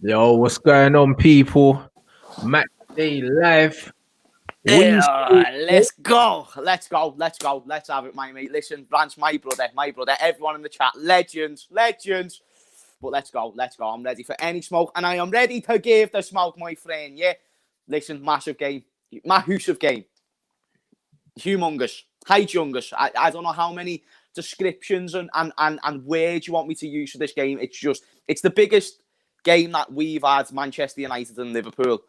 Yo, what's going on, people? Match day live. What you say? Let's go. Let's have it, my mate. Listen, Rants, my brother, everyone in the chat, legends. But let's go. I'm ready for any smoke, and I am ready to give the smoke, my friend. Yeah. Listen, massive game. Massive game. Humongous. Humongous. I don't know how many descriptions and words you want me to use for this game. It's the biggest game that we've had, Manchester United and Liverpool,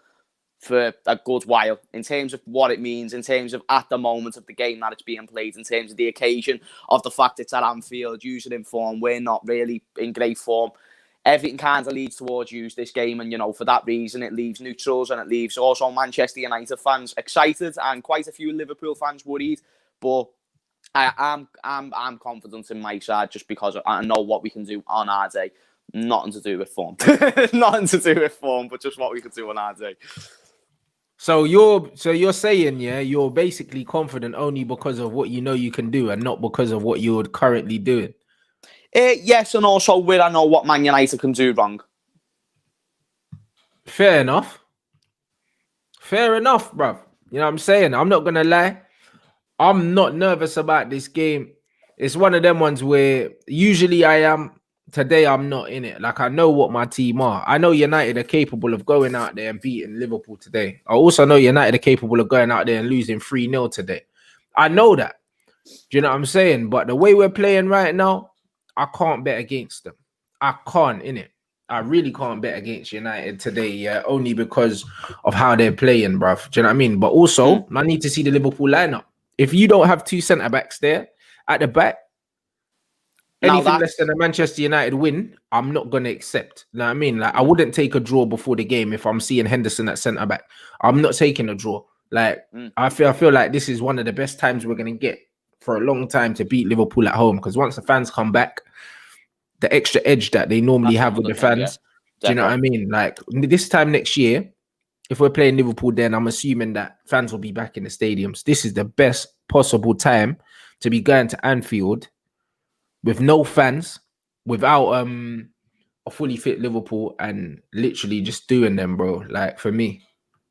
for a good while, in terms of what it means, in terms of at the moment of the game that it's being played, in terms of the occasion of the fact it's at Anfield, using in form. We're not really in great form. Everything kind of leads towards use this game, and for that reason it leaves neutrals and it leaves also Manchester United fans excited and quite a few Liverpool fans worried. But I'm confident in my side, just because I know what we can do on our day. Nothing to do with form. Nothing to do with form, but just what we can do on our day. So you're saying, yeah, you're basically confident only because of what you know you can do and not because of what you're currently doing. Yes, and also where I know what Man United can do wrong. Fair enough, bruv. You know what I'm saying? I'm not gonna lie. I'm not nervous about this game. It's one of them ones where usually I am. Today, I'm not in it. Like, I know what my team are. I know United are capable of going out there and beating Liverpool today. I also know United are capable of going out there and losing 3-0 today. I know that. Do you know what I'm saying? But the way we're playing right now, I can't bet against them. I can't, innit? I really can't bet against United today, yeah, only because of how they're playing, bruv. Do you know what I mean? But also, I need to see the Liverpool lineup. If you don't have two centre-backs there at the back, anything less than a Manchester United win, I'm not going to accept. You know what I mean? Like, I wouldn't take a draw before the game if I'm seeing Henderson at centre-back. I'm not taking a draw. Like, I feel like this is one of the best times we're going to get for a long time to beat Liverpool at home, because once the fans come back, the extra edge that they normally have with the fans, do you know what I mean? Like, this time next year, if we're playing Liverpool, then I'm assuming that fans will be back in the stadiums. This is the best possible time to be going to Anfield with no fans, without a fully fit Liverpool, and literally just doing them, bro. Like, for me.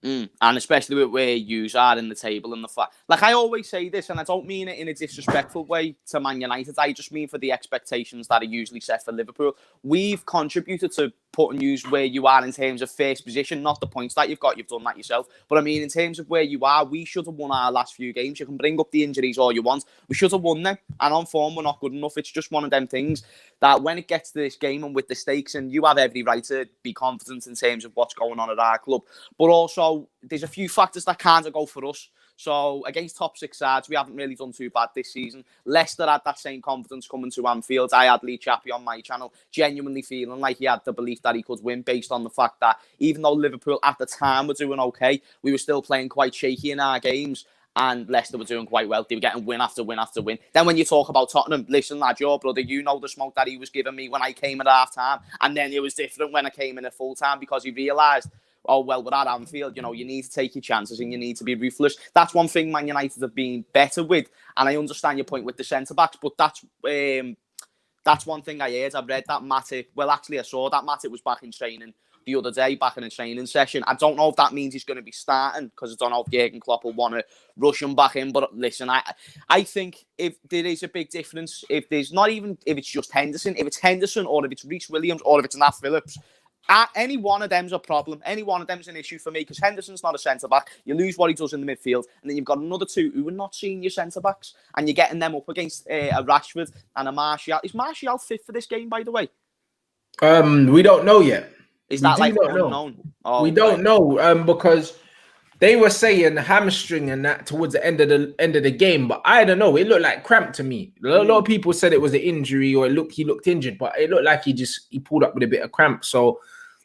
And especially with where you are in the table and the fact, like, I always say this, and I don't mean it in a disrespectful way to Man United. I just mean for the expectations that are usually set for Liverpool. We've contributed to putting you where you are in terms of first position, not the points that you've got. You've done that yourself. But I mean, in terms of where you are, we should have won our last few games. You can bring up the injuries all you want. We should have won them. And on form, we're not good enough. It's just one of them things that when it gets to this game and with the stakes, and you have every right to be confident in terms of what's going on at our club, but also there's a few factors that can't go for us. So against top six sides, we haven't really done too bad this season. Leicester had that same confidence coming to Anfield. I had Lee Chappie on my channel genuinely feeling like he had the belief that he could win, based on the fact that even though Liverpool at the time were doing okay, we were still playing quite shaky in our games. And Leicester were doing quite well. They were getting win after win after win. Then when you talk about Tottenham, listen, lad, your brother, you know the smoke that he was giving me when I came at half-time. And then it was different when I came in at full-time, because he realised, oh, well, we're at Anfield, you need to take your chances and you need to be ruthless. That's one thing Man United have been better with. And I understand your point with the centre-backs, but that's one thing I heard. I read that Matip, well, actually, I saw that Matip was back in training the other day, back in a training session. I don't know if that means he's going to be starting, because I don't know if Jurgen Klopp will want to rush him back in. But listen, I think if there is a big difference, if it's just Henderson, if it's Henderson, or if it's Reece Williams, or if it's Nat Phillips, any one of them's a problem. Any one of them's an issue for me, because Henderson's not a centre-back. You lose what he does in the midfield, and then you've got another two who are not senior centre-backs, and you're getting them up against a Rashford and a Martial. Is Martial fit for this game, by the way? We don't know yet. Is that like unknown? Oh, we don't know, because they were saying hamstring and that towards the end of the game, but I don't know. It looked like cramp to me. A lot of people said it was an injury, or he looked injured, but it looked like he pulled up with a bit of cramp. So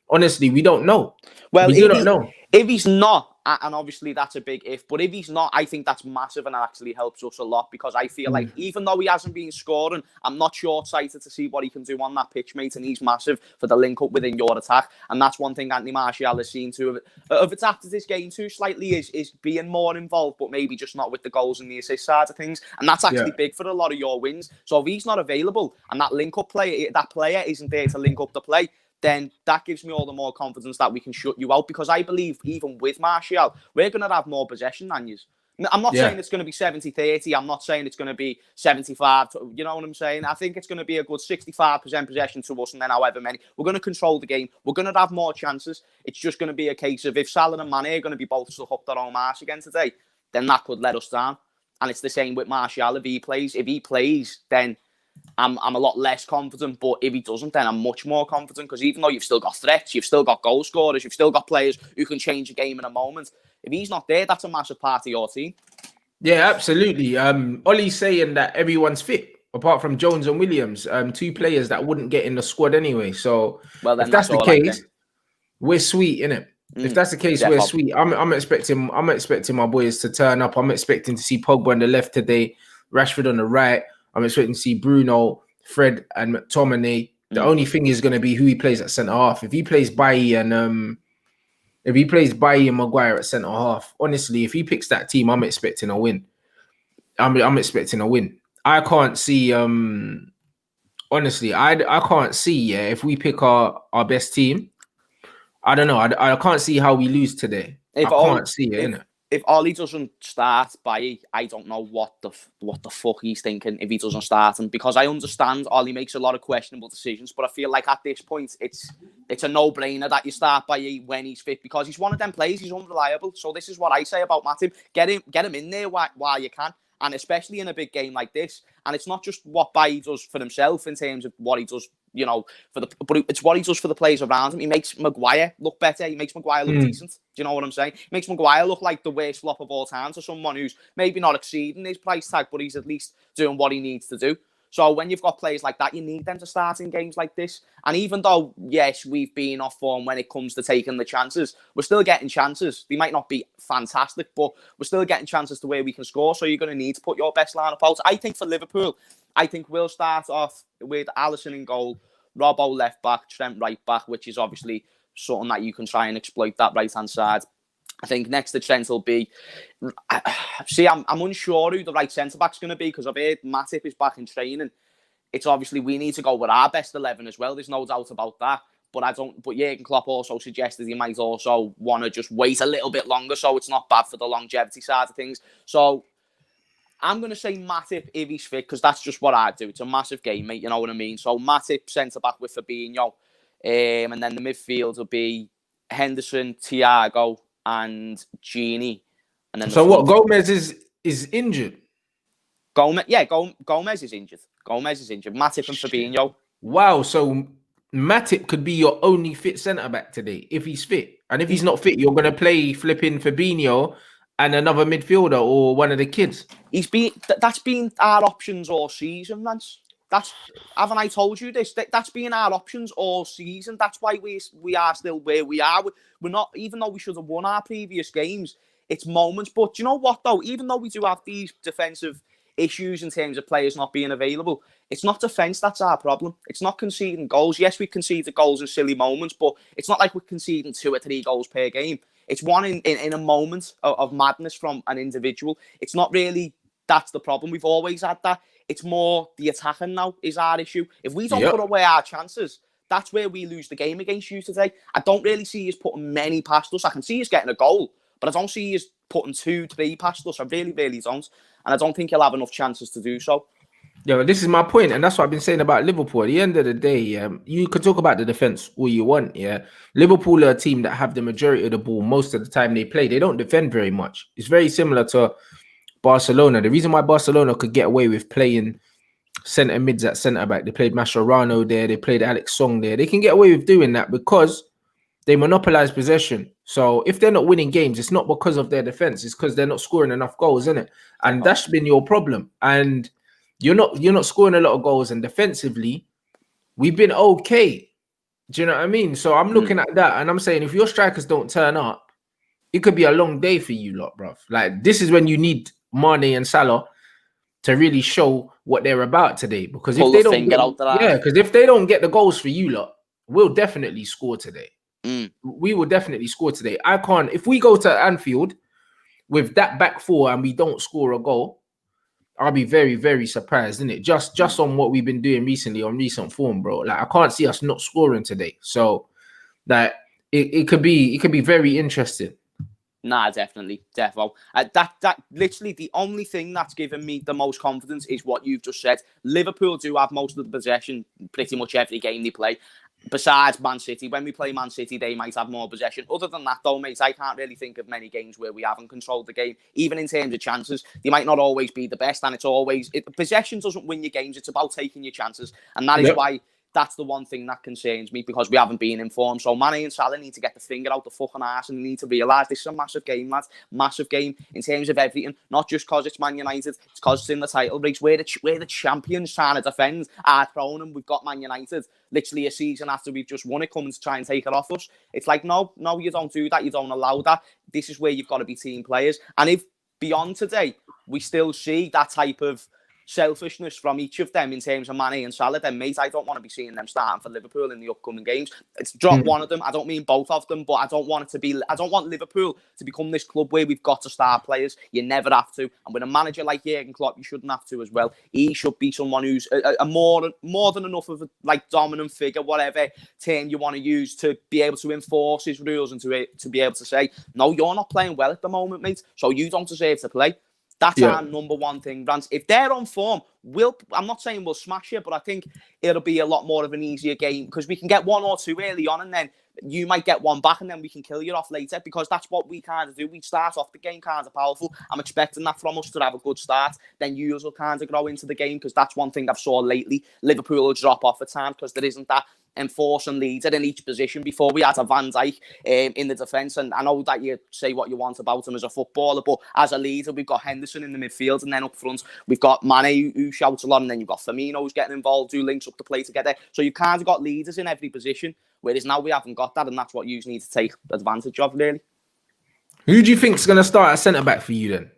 honestly, we don't know. Well, we don't know. If he's not, And obviously that's a big if. But if he's not, I think that's massive and it actually helps us a lot because I feel like even though he hasn't been scoring, I'm not short-sighted to see what he can do on that pitch, mate. And he's massive for the link-up within your attack. And that's one thing Anthony Martial has seen to have adapted this game to slightly is being more involved, but maybe just not with the goals and the assist side of things. And that's actually big for a lot of your wins. So if he's not available and that link-up player, that player isn't there to link up the play, then that gives me all the more confidence that we can shut you out because I believe even with Martial, we're going to have more possession than you. I'm not saying it's going to be 70-30. I'm not saying it's going to be 75. You know what I'm saying? I think it's going to be a good 65% possession to us and then however many. We're going to control the game. We're going to have more chances. It's just going to be a case of if Salah and Mane are going to be both stuck up their own arse again today, then that could let us down. And it's the same with Martial. If he plays, then I'm a lot less confident, but if he doesn't, then I'm much more confident because even though you've still got threats, you've still got goal scorers, you've still got players who can change a game in a moment. If he's not there, that's a massive part of your team. Yeah, absolutely. Ollie's saying that everyone's fit apart from Jones and Williams, two players that wouldn't get in the squad anyway. So well, then if that's the case, we're sweet, innit? If that's the case, we're sweet. I'm expecting my boys to turn up. I'm expecting to see Pogba on the left today, Rashford on the right. I'm expecting to see Bruno, Fred, and McTominay. The only thing is going to be who he plays at centre half. If he plays Bailly and Maguire at centre half, honestly, if he picks that team, I'm expecting a win. I'm expecting a win. I can't see. Honestly, I can't see. Yeah, if we pick our best team, I don't know. I can't see how we lose today. I can't see it, innit? If Ollie doesn't start by, I don't know what the fuck he's thinking if he doesn't start him. Because I understand Ollie makes a lot of questionable decisions, but I feel like at this point it's a no-brainer that you start by when he's fit because he's one of them players. He's unreliable. So this is what I say about Matip: get him in there while you can, and especially in a big game like this. And it's not just what Bailly does for himself in terms of what he does, you know, but it's what he does for the players around him. He makes Maguire look better. He makes Maguire look decent. Do you know what I'm saying? He makes Maguire look like the worst flop of all time to someone who's maybe not exceeding his price tag, but he's at least doing what he needs to do. So when you've got players like that, you need them to start in games like this. And even though, yes, we've been off form when it comes to taking the chances, we're still getting chances. They might not be fantastic, but we're still getting chances to where we can score. So you're going to need to put your best lineup out. I think for Liverpool, I think we'll start off with Alisson in goal, Robbo left back, Trent right back, which is obviously something that you can try and exploit that right-hand side. I think next to Trent will be... See, I'm unsure who the right centre-back's going to be because I've heard Matip is back in training. It's obviously we need to go with our best 11 as well. There's no doubt about that. But Jurgen Klopp also suggested he might also want to just wait a little bit longer so it's not bad for the longevity side of things. So I'm going to say Matip if he's fit because that's just what I do. It's a massive game, mate. You know what I mean? So Matip centre-back with Fabinho. And then the midfield will be Henderson, Thiago, and Gini. And then so what? Gomez is injured. Gomez is injured. Matip and Fabinho. Wow. So Matip could be your only fit centre back today if he's fit, and if he's not fit, you're gonna play flipping Fabinho and another midfielder or one of the kids. That's been our options all season, Rants. Haven't I told you this? That's been our options all season. That's why we are still where we are. We're not, even though we should have won our previous games, it's moments. But you know what, though? Even though we do have these defensive issues in terms of players not being available, it's not defence that's our problem. It's not conceding goals. Yes, we conceded goals in silly moments, but it's not like we're conceding 2 or 3 goals per game. It's one in a moment of madness from an individual. It's not really, that's the problem. We've always had that. It's more the attacking now is our issue. If we don't put away our chances, that's where we lose the game against you today. I don't really see us putting many past us. I can see us getting a goal, but I don't see us putting 2, 3 past us. I really, really don't. And I don't think he'll have enough chances to do so. Yeah, but this is my point, and that's what I've been saying about Liverpool. At the end of the day, you could talk about the defense all you want. Yeah, Liverpool are a team that have the majority of the ball most of the time they play. They don't defend very much. It's very similar to Barcelona. The reason why Barcelona could get away with playing centre mids at centre back, they played Mascherano there, they played Alex Song there. They can get away with doing that because they monopolize possession. So if they're not winning games, it's not because of their defense. It's because they're not scoring enough goals, isn't it? And that's been your problem. And you're not scoring a lot of goals, and defensively, we've been okay. Do you know what I mean? So I'm looking at that and I'm saying if your strikers don't turn up, it could be a long day for you lot, bruv. Like, this is when you need Mane and Salah to really show what they're about today. Because Pull if the they don't finger out their ass. because if they don't get the goals for you lot, we'll definitely score today. Mm. We will definitely score today. I can't, if we go to Anfield with that back four and we don't score a goal, I'll be very, very surprised, isn't it? Just on what we've been doing recently, on recent form, bro. Like, I can't see us not scoring today. So that it could be very interesting. Nah, definitely. That literally the only thing that's given me the most confidence is what you've just said. Liverpool do have most of the possession pretty much every game they play. Besides Man City, when we play Man City, they might have more possession. Other than that, though, mate, I can't really think of many games where we haven't controlled the game. Even in terms of chances, they might not always be the best, and it's always possession doesn't win your games. It's about taking your chances, and that is why. That's the one thing that concerns me, because we haven't been informed. So Mane and Salah need to get the finger out the fucking arse, and they need to realise this is a massive game, lads. Massive game in terms of everything. Not just because it's Man United, it's because it's in the title race. We're the champions trying to defend our throne, and we've got Man United literally a season after we've just won it coming to try and take it off us. It's like, no, you don't do that. You don't allow that. This is where you've got to be team players. And if beyond today, we still see that type of selfishness from each of them in terms of Mane and Salah, then, mate, I don't want to be seeing them starting for Liverpool in the upcoming games. It's drop one of them. I don't mean both of them, but I don't want Liverpool to become this club where we've got to start players. You never have to. And with a manager like Jurgen Klopp, you shouldn't have to as well. He should be someone who's a more than enough of a dominant figure, whatever term you want to use, to be able to enforce his rules and to be able to say, no, you're not playing well at the moment, mate, so you don't deserve to play. That's our number one thing, Rants. If they're on form, I'm not saying we'll smash it, but I think it'll be a lot more of an easier game, because we can get one or two early on, and then you might get one back, and then we can kill you off later, because that's what we kind of do. We start off the game kind of powerful. I'm expecting that from us, to have a good start. Then you will kind of grow into the game, because that's one thing I've saw lately. Liverpool will drop off at times because there isn't that enforcing leader in each position. Before, we had a Van Dijk in the defence, and I know that you say what you want about him as a footballer, but as a leader, we've got Henderson in the midfield, and then up front we've got Mane, who shouts a lot, and then you've got Firmino who's getting involved, who links up the play together. So you've kind of got leaders in every position, whereas now we haven't got that, and that's what you need to take advantage of, really. Who do you think's going to start at centre back for you then?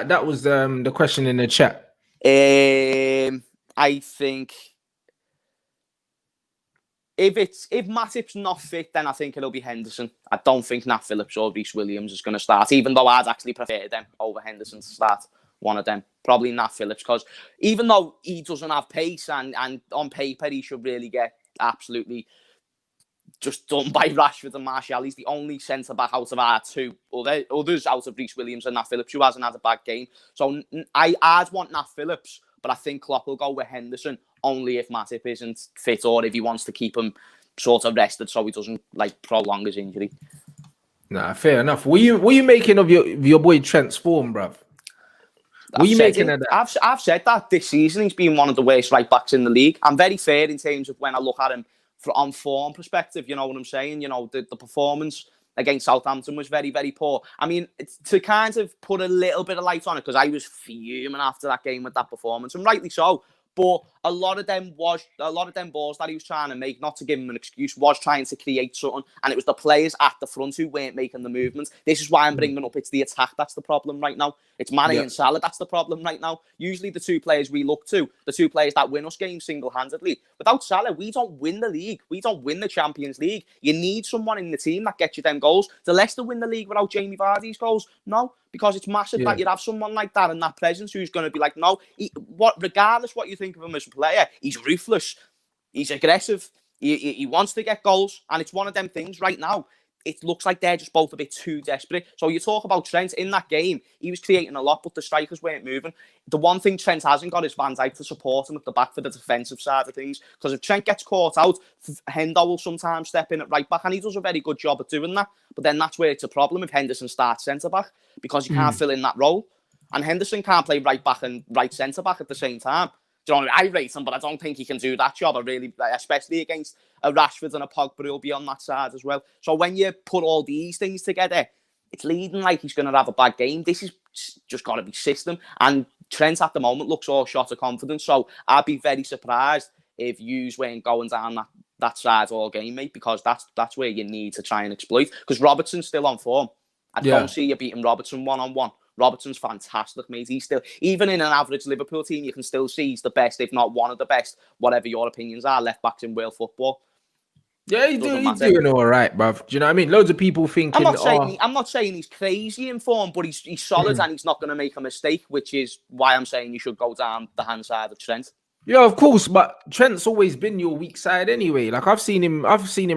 That was the question in the chat. I think if Matip's not fit, then I think it'll be Henderson. I don't think Nat Phillips or Reece Williams is going to start, even though I'd actually prefer them over Henderson to start. One of them, probably Nat Phillips, because even though he doesn't have pace, and on paper he should really get absolutely just done by Rashford and Martial. He's the only centre-back out of our two others out of Reece Williams and Nat Phillips who hasn't had a bad game. So I'd want Nat Phillips, but I think Klopp will go with Henderson only if Matip isn't fit, or if he wants to keep him sort of rested so he doesn't prolong his injury. Nah, fair enough. What you making of your boy Trent's form, bruv? What are you making of that? I've said that this season he's been one of the worst right backs in the league. I'm very fair in terms of when I look at him on form perspective. You know what I'm saying? You know, the performance against Southampton was very, very poor. I mean, it's to kind of put a little bit of light on it, because I was fuming after that game with that performance, and rightly so. But a lot of them balls that he was trying to make, not to give him an excuse, was trying to create something, and it was the players at the front who weren't making the movements. This is why I'm bringing up, it's the attack that's the problem right now. It's Mane and Salah that's the problem right now. Usually the two players we look to, the two players that win us games single-handedly. Without Salah, we don't win the league. We don't win the Champions League. You need someone in the team that gets you them goals. Did Leicester win the league without Jamie Vardy's goals? No, because it's massive that you'd have someone like that and that presence who's going to be like, no, regardless what you think of him as a player, he's ruthless, he's aggressive, he wants to get goals, and it's one of them things right now. It looks like they're just both a bit too desperate. So you talk about Trent in that game, he was creating a lot, but the strikers weren't moving. The one thing Trent hasn't got is Van Dijk to support him at the back for the defensive side of things. Because if Trent gets caught out, Hendo will sometimes step in at right back, and he does a very good job at doing that. But then that's where it's a problem if Henderson starts centre back, because he can't fill in that role. And Henderson can't play right back and right centre back at the same time. Do you know what I mean? I rate him, but I don't think he can do that job. I really, especially against a Rashford and a Pogba who'll be on that side as well. So when you put all these things together, it's leading like he's going to have a bad game. This is just got to be system. And Trent at the moment looks all shot of confidence. So I'd be very surprised if yous weren't going down that side all game, mate, because that's where you need to try and exploit. Because Robertson's still on form. I don't see you beating Robertson one-on-one. Robertson's fantastic, mate. He's still, even in an average Liverpool team, you can still see he's the best, if not one of the best, whatever your opinions are, left-backs in world football. Yeah, he's doing all right, bruv. Do you know what I mean? Loads of people thinking, I'm not saying he's crazy in form, but he's solid and he's not going to make a mistake, which is why I'm saying you should go down the hand side of Trent. Yeah, of course, but Trent's always been your weak side anyway. Like I've seen him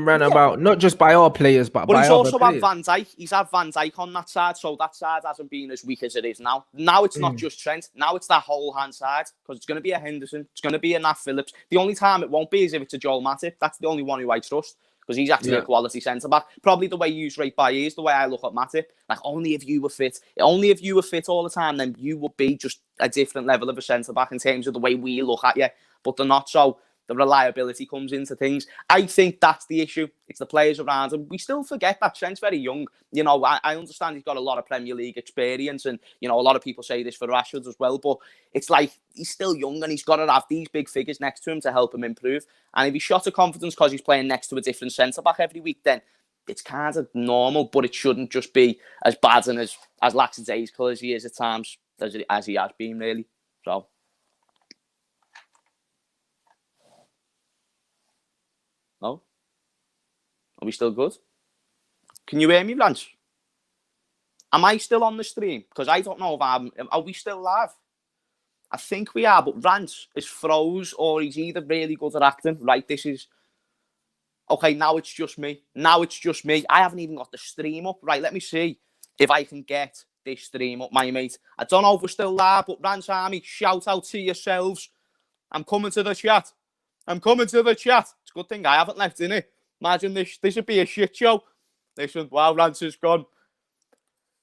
ran about not just by our players, but by he's other also players. had Van Dijk. He's had Van Dijk on that side, so that side hasn't been as weak as it is now. Now it's not just Trent. Now it's that whole hand side because it's going to be a Henderson. It's going to be a Nat Phillips. The only time it won't be is if it's a Joel Matip. That's the only one who I trust because he's actually a quality centre back. Probably the way you use rate by ear is the way I look at Matip. Like only if you were fit all the time, then you would be just a different level of a centre back in terms of the way we look at you. But they're not, so the reliability comes into things. I think that's the issue. It's the players around him. We still forget that Trent's very young. You know, I understand he's got a lot of Premier League experience and, you know, a lot of people say this for Rashford as well, but it's like he's still young and he's got to have these big figures next to him to help him improve. And if he's shot of confidence because he's playing next to a different centre-back every week, then it's kind of normal, but it shouldn't just be as bad and as lackadaisical as he is at times, as he has been, really. So... No? Are we still good? Can you hear me, Rants? Am I still on the stream? Because I don't know if are we still live? I think we are, but Rants is froze or he's either really good at acting. Right, this is... Okay, now it's just me. I haven't even got the stream up. Right, let me see if I can get this stream up, my mate. I don't know if we're still live, but Rants Army, shout out to yourselves. I'm coming to the chat. It's a good thing I haven't left in it. Imagine this would be a shit show. Listen, wow, Rants is gone.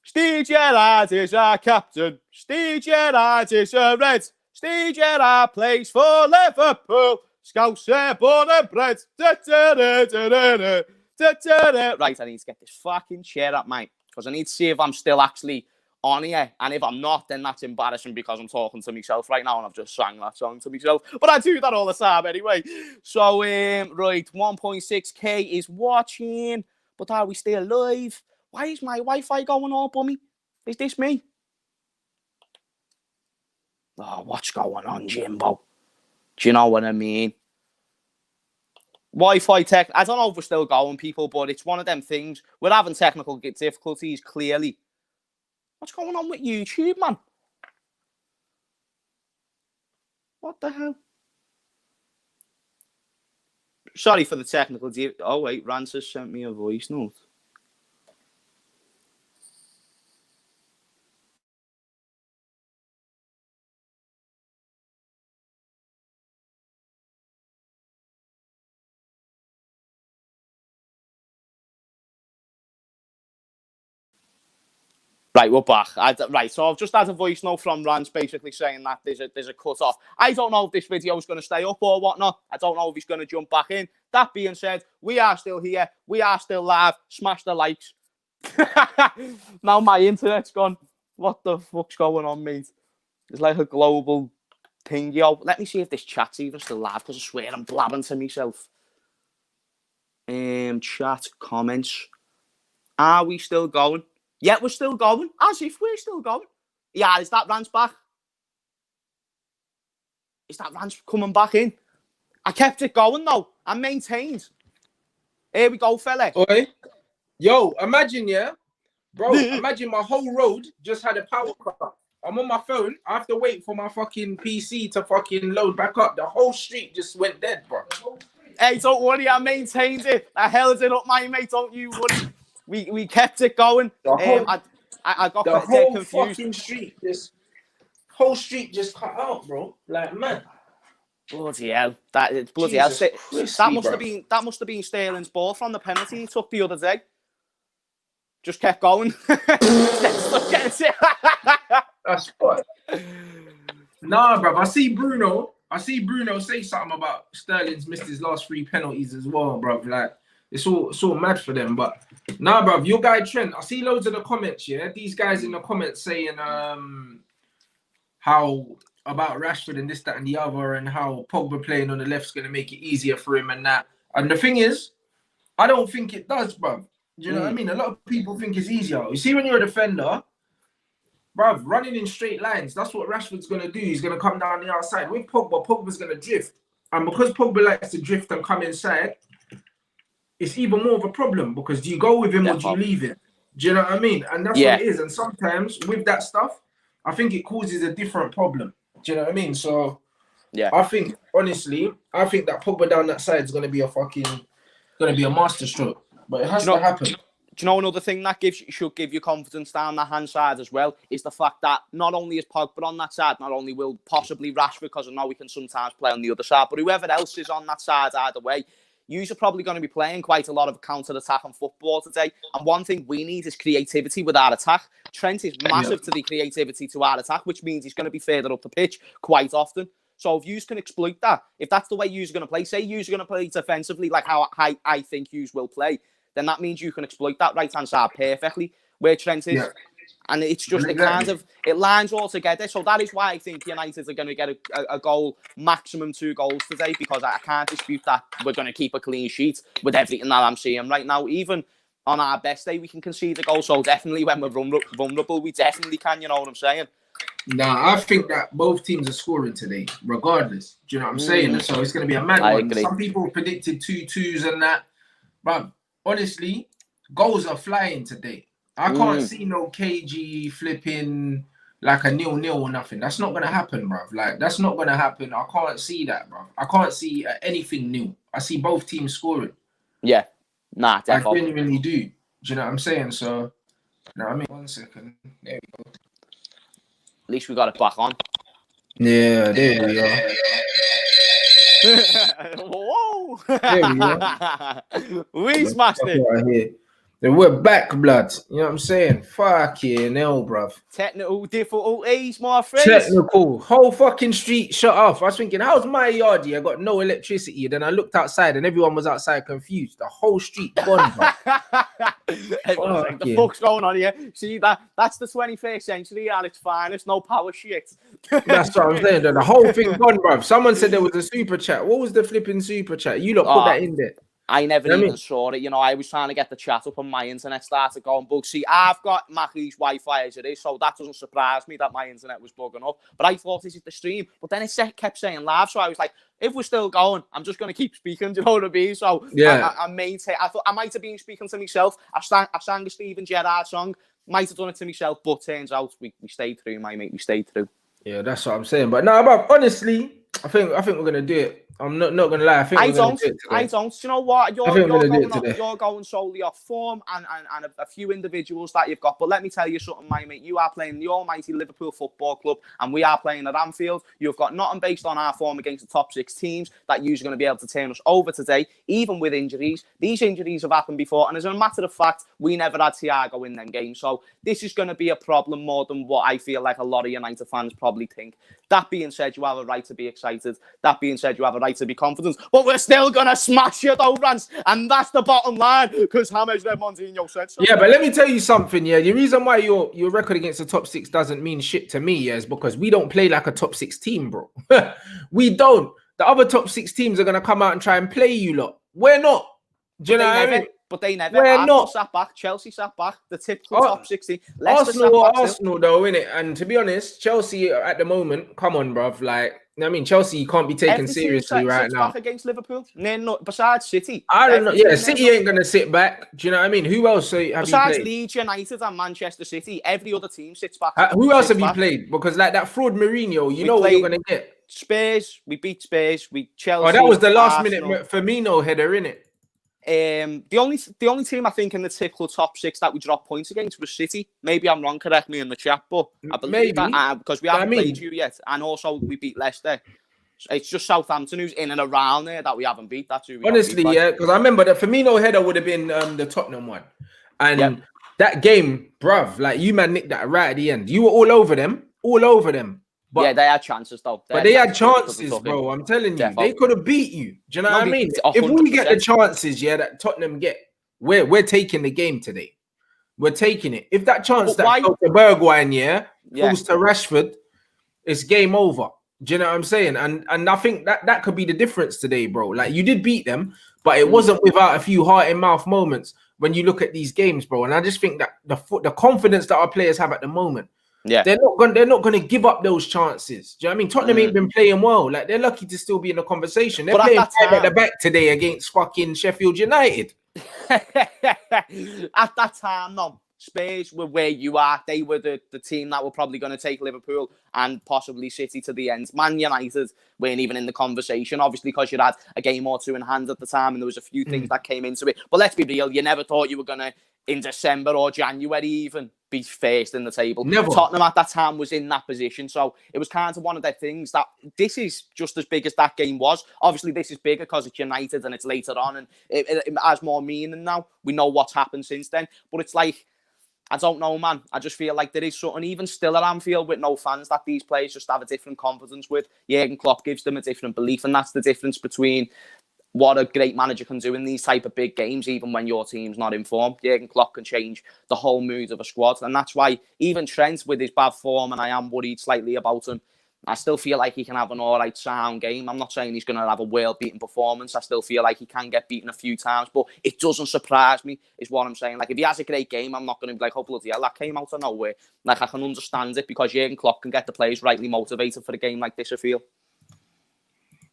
Steve Gerrard is our captain. Steve Gerrard is a Red. Steve Gerrard plays for Liverpool. Scouser, born and bred. Right, I need to get this fucking chair up, mate. Because I need to see if I'm still actually on here, and if I'm not, then that's embarrassing because I'm talking to myself right now and I've just sang that song to myself, but I do that all the time anyway. So right, 1.6k is watching, but are we still live? Why is my Wi-Fi going all bummy? Is this me? Oh, what's going on, Jimbo? Do you know what I mean? Wi-Fi tech, I don't know if we're still going, people, but it's one of them things. We're having technical difficulties, clearly. What's going on with YouTube, man? What the hell? Sorry for the technical... Oh, wait, Rants has sent me a voice note. Right, we're back. Right, so I've just had a voice note from Rants basically saying that there's a cut-off. I don't know if this video is going to stay up or whatnot. I don't know if he's going to jump back in. That being said, we are still here. We are still live. Smash the likes. Now my internet's gone. What the fuck's going on, mate? It's like a global thing, yo. Let me see if this chat's even still live, because I swear I'm blabbing to myself. Chat, comments. Are we still going? Yeah, we're still going. As if we're still going. Yeah, is that Rants back? Is that Rants coming back in? I kept it going, though. I maintained. Here we go, fella. Oi. Yo, imagine, yeah? Bro, imagine my whole road just had a power cut. I'm on my phone. I have to wait for my fucking PC to fucking load back up. The whole street just went dead, bro. Hey, don't worry. I maintained it. I held it up, my mate. Don't you worry. We kept it going. I got the whole confused. Fucking street, this whole street just cut out, bro. Like, man. Bloody hell! Bloody hell! That must have been Sterling's ball from the penalty he took the other day. Just kept going. That's what. Nah, bro. I see Bruno say something about Sterling's missed his last 3 penalties as well, bro. Like. It's all mad for them, but nah, bro. Your guy Trent, I see loads of the comments. Yeah, these guys in the comments saying how about Rashford and this, that, and the other, and how Pogba playing on the left is gonna make it easier for him and that. And the thing is, I don't think it does, bro. Do you know what I mean? A lot of people think it's easier. You see, when you're a defender, bruv, running in straight lines, that's what Rashford's going to do. He's going to come down the outside. With Pogba, Pogba's going to drift. And because Pogba likes to drift and come inside, it's even more of a problem because do you go with him or do you leave him? Do you know what I mean? And that's what it is. And sometimes with that stuff, I think it causes a different problem. Do you know what I mean? So, I think, honestly, that Pogba down that side is going to be a masterstroke. But it has to happen. Do you know another thing that should give you confidence down that hand side as well is the fact that not only is Pogba on that side, not only will possibly Rashford, because I know we can sometimes play on the other side, but whoever else is on that side either way, you're probably going to be playing quite a lot of counter-attacking football today. And one thing we need is creativity with our attack. Trent is massive to the creativity to our attack, which means he's going to be further up the pitch quite often. So if you can exploit that, if that's the way you're going to play, say you're going to play defensively like how I think you will play, then that means you can exploit that right-hand side perfectly where Trent is. Yeah. And it's just it lines all together. So that is why I think United are going to get a goal, maximum 2 goals today, because I can't dispute that we're going to keep a clean sheet with everything that I'm seeing right now. Even on our best day, we can concede a goal. So definitely when we're vulnerable, we definitely can, you know what I'm saying? Nah, I think that both teams are scoring today, regardless. Do you know what I'm saying? So it's going to be a mad one. Agree. Some people predicted 2-2s and that. But honestly, goals are flying today. I can't see no KG flipping like a 0-0 or nothing. That's not going to happen, bruv. Like, that's not going to happen. I can't see that, bruv. I can't see anything new. I see both teams scoring. Yeah. Nah, definitely. I genuinely do. Do you know what I'm saying? So, you know what I mean? 1 second. There we go. At least we got it back on. Yeah, there we are. Whoa! There we go. We smashed it. Right here. Then we're back, blood. You know what I'm saying? Fucking hell, bruv. Technical difficulties, my friends. Technical. Whole fucking street shut off. I was thinking, how's my yard here? I got no electricity. Then I looked outside and everyone was outside confused. The whole street gone, bruv. Everyone's like, the fuck's going on here? See, that's the 21st century at its finest. No power shit. That's what I'm saying. The whole thing gone, bruv. Someone said there was a super chat. What was the flipping super chat? You lot put that in there. I never even saw it. You know, I was trying to get the chat up and my internet started going bug. See, I've got Mackie's Wi-Fi as it is, so that doesn't surprise me that my internet was bugging up. But I thought this is the stream. But then it kept saying live, so I was like, if we're still going, I'm just going to keep speaking, do you know what I mean? So yeah, I thought I might have been speaking to myself. I sang a Steven Gerrard song, might have done it to myself, but turns out we stayed through, my mate. We stayed through. Yeah, that's what I'm saying. But no, but honestly, I think we're gonna do it. I'm not gonna lie. I don't. Do you know what? You're going solely off form and a few individuals that you've got. But let me tell you something, my mate. You are playing the almighty Liverpool Football Club, and we are playing at Anfield. You've got nothing based on our form against the top 6 teams that you're going to be able to turn us over today, even with injuries. These injuries have happened before, and as a matter of fact, we never had Thiago in them games. So this is going to be a problem more than what I feel like a lot of United fans probably think. That being said, you have a right to be excited. That being said, you have a right to be confident. But we're still going to smash you though, Rants. And that's the bottom line, because James Montinho said so. Yeah, but let me tell you something, yeah. The reason why your record against the top 6 doesn't mean shit to me, yeah, is because we don't play like a top 6 team, bro. We don't. The other top 6 teams are going to come out and try and play you lot. We're not. Do you know what I mean? But they never. Arsenal sat back. Chelsea sat back. The typical top 16. Arsenal though, innit? And to be honest, Chelsea at the moment, come on, bruv. Like, I mean, Chelsea can't be taken seriously right now. Back against Liverpool. No, besides City. I don't know. Yeah, City ain't gonna sit back. Do you know what I mean? Who else have you played? Besides Leeds United and Manchester City, every other team sits back. Who else have you played? Because like that fraud Mourinho, you know what you're gonna get. Spurs. We beat Spurs. We Chelsea. Oh, that was the last minute Firmino header, innit? The only team I think in the typical top 6 that we dropped points against was City. Maybe I'm wrong, correct me in the chat, but I believe that because we haven't played you yet, and also we beat Leicester. It's just Southampton who's in and around there that we haven't beat. That's who we honestly, yeah, because I remember the Firmino header would have been the Tottenham one, and that game, bruv, like you man nicked that right at the end. You were all over them. But, yeah, they had chances though. They had chances, bro. I'm telling you, they could have beat you. Do you know what I mean? 100%. If we get the chances, that Tottenham get, we're taking the game today. We're taking it. If that chance that goes to Bergwijn, falls to Rashford, it's game over. Do you know what I'm saying? And I think that could be the difference today, bro. Like you did beat them, but it wasn't without a few heart in mouth moments. when you look at these games, bro. And I just think that the confidence that our players have at the moment, they're not gonna give up those chances. Do you know what I mean? Tottenham ain't been playing well. Like, they're lucky to still be in the conversation. They're playing at the back today against fucking Sheffield United. At that time, no. Spurs were where you are. They were the team that were probably going to take Liverpool and possibly City to the end. Man United weren't even in the conversation, obviously, because you had a game or two in hand at the time and there was a few things that came into it. But let's be real, you never thought you were going to, in December or January even, be first in the table. Never. Tottenham at that time was in that position. So it was kind of one of the things that this is just as big as that game was. Obviously, this is bigger because it's United and it's later on and it has more meaning now. We know what's happened since then. But it's like, I don't know, man. I just feel like there is something, even still at Anfield with no fans, that these players just have a different confidence with. Jurgen Klopp gives them a different belief, and that's the difference between what a great manager can do in these type of big games, even when your team's not in form. Jurgen Klopp can change the whole mood of a squad, and that's why even Trent, with his bad form, and I am worried slightly about him, I still feel like he can have an all-right sound game. I'm not saying he's going to have a world-beating performance. I still feel like he can get beaten a few times, but it doesn't surprise me, is what I'm saying. Like, if he has a great game, I'm not going to be like, oh, bloody hell, that came out of nowhere. Like, I can understand it because Jurgen Klopp can get the players rightly motivated for a game like this, I feel.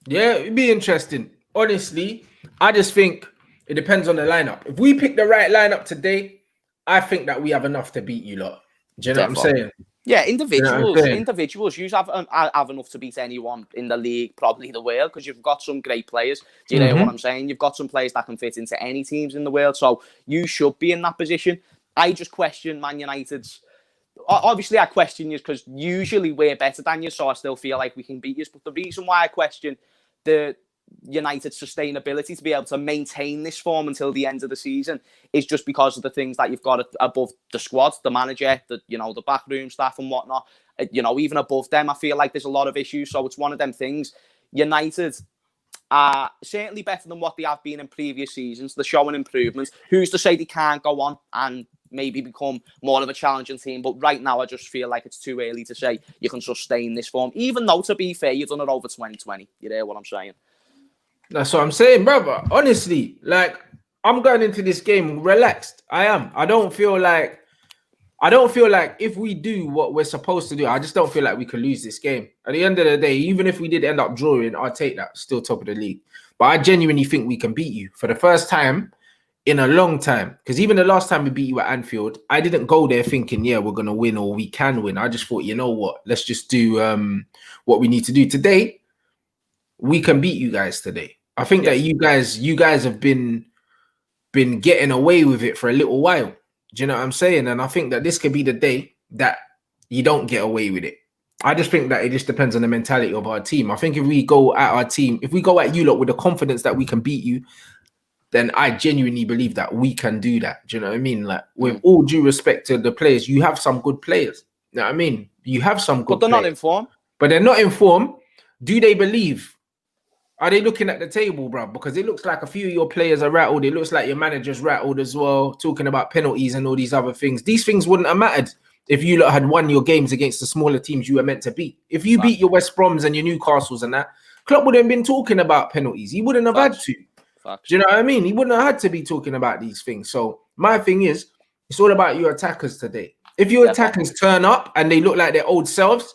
Yeah, it'd be interesting. Honestly, I just think it depends on the lineup. If we pick the right lineup today, I think that we have enough to beat you lot. Do you know what I'm saying? Yeah, individuals. You have enough to beat anyone in the league, probably the world, because you've got some great players. Do you know what I'm saying? You've got some players that can fit into any teams in the world, so you should be in that position. I just question Man United's. Obviously, I question you because usually we're better than you, so I still feel like we can beat you. But the reason why I question the United's sustainability to be able to maintain this form until the end of the season is just because of the things that you've got above the squad, the manager, the backroom staff and whatnot. Even above them, I feel like there's a lot of issues. So it's one of them things. United are certainly better than what they have been in previous seasons. They're showing improvements. Who's to say they can't go on and maybe become more of a challenging team? But right now, I just feel like it's too early to say you can sustain this form. Even though, to be fair, you've done it over 2020. You know what I'm saying? That's what I'm saying, brother. Honestly, like, I'm going into this game relaxed. I am. I don't feel like if we do what we're supposed to do, I just don't feel like we can lose this game. At the end of the day, even if we did end up drawing, I'll take that. Still top of the league. But I genuinely think we can beat you for the first time in a long time. Because even the last time we beat you at Anfield, I didn't go there thinking, yeah, we're going to win or we can win. I just thought, you know what? Let's just do what we need to do. Today, we can beat you guys today. I think that you guys have been getting away with it for a little while. Do you know what I'm saying? And I think that this could be the day that you don't get away with it. I just think that it just depends on the mentality of our team. I think if we go at our team, if we go at you lot with the confidence that we can beat you, then I genuinely believe that we can do that. Do you know what I mean? Like, with all due respect to the players, you have some good players. You know what I mean? You have some good players. But they're not in form. But they're not in form. Do they believe? Are they looking at the table, bro? Because it looks like a few of your players are rattled. It looks like your manager's rattled as well, talking about penalties and all these other things. These things wouldn't have mattered if you lot had won your games against the smaller teams you were meant to beat. If you beat your West Broms and your Newcastles and that, Klopp wouldn't have been talking about penalties. He wouldn't have had to. Do you know what I mean? He wouldn't have had to be talking about these things. So my thing is, it's all about your attackers today. If your attackers turn up and they look like their old selves,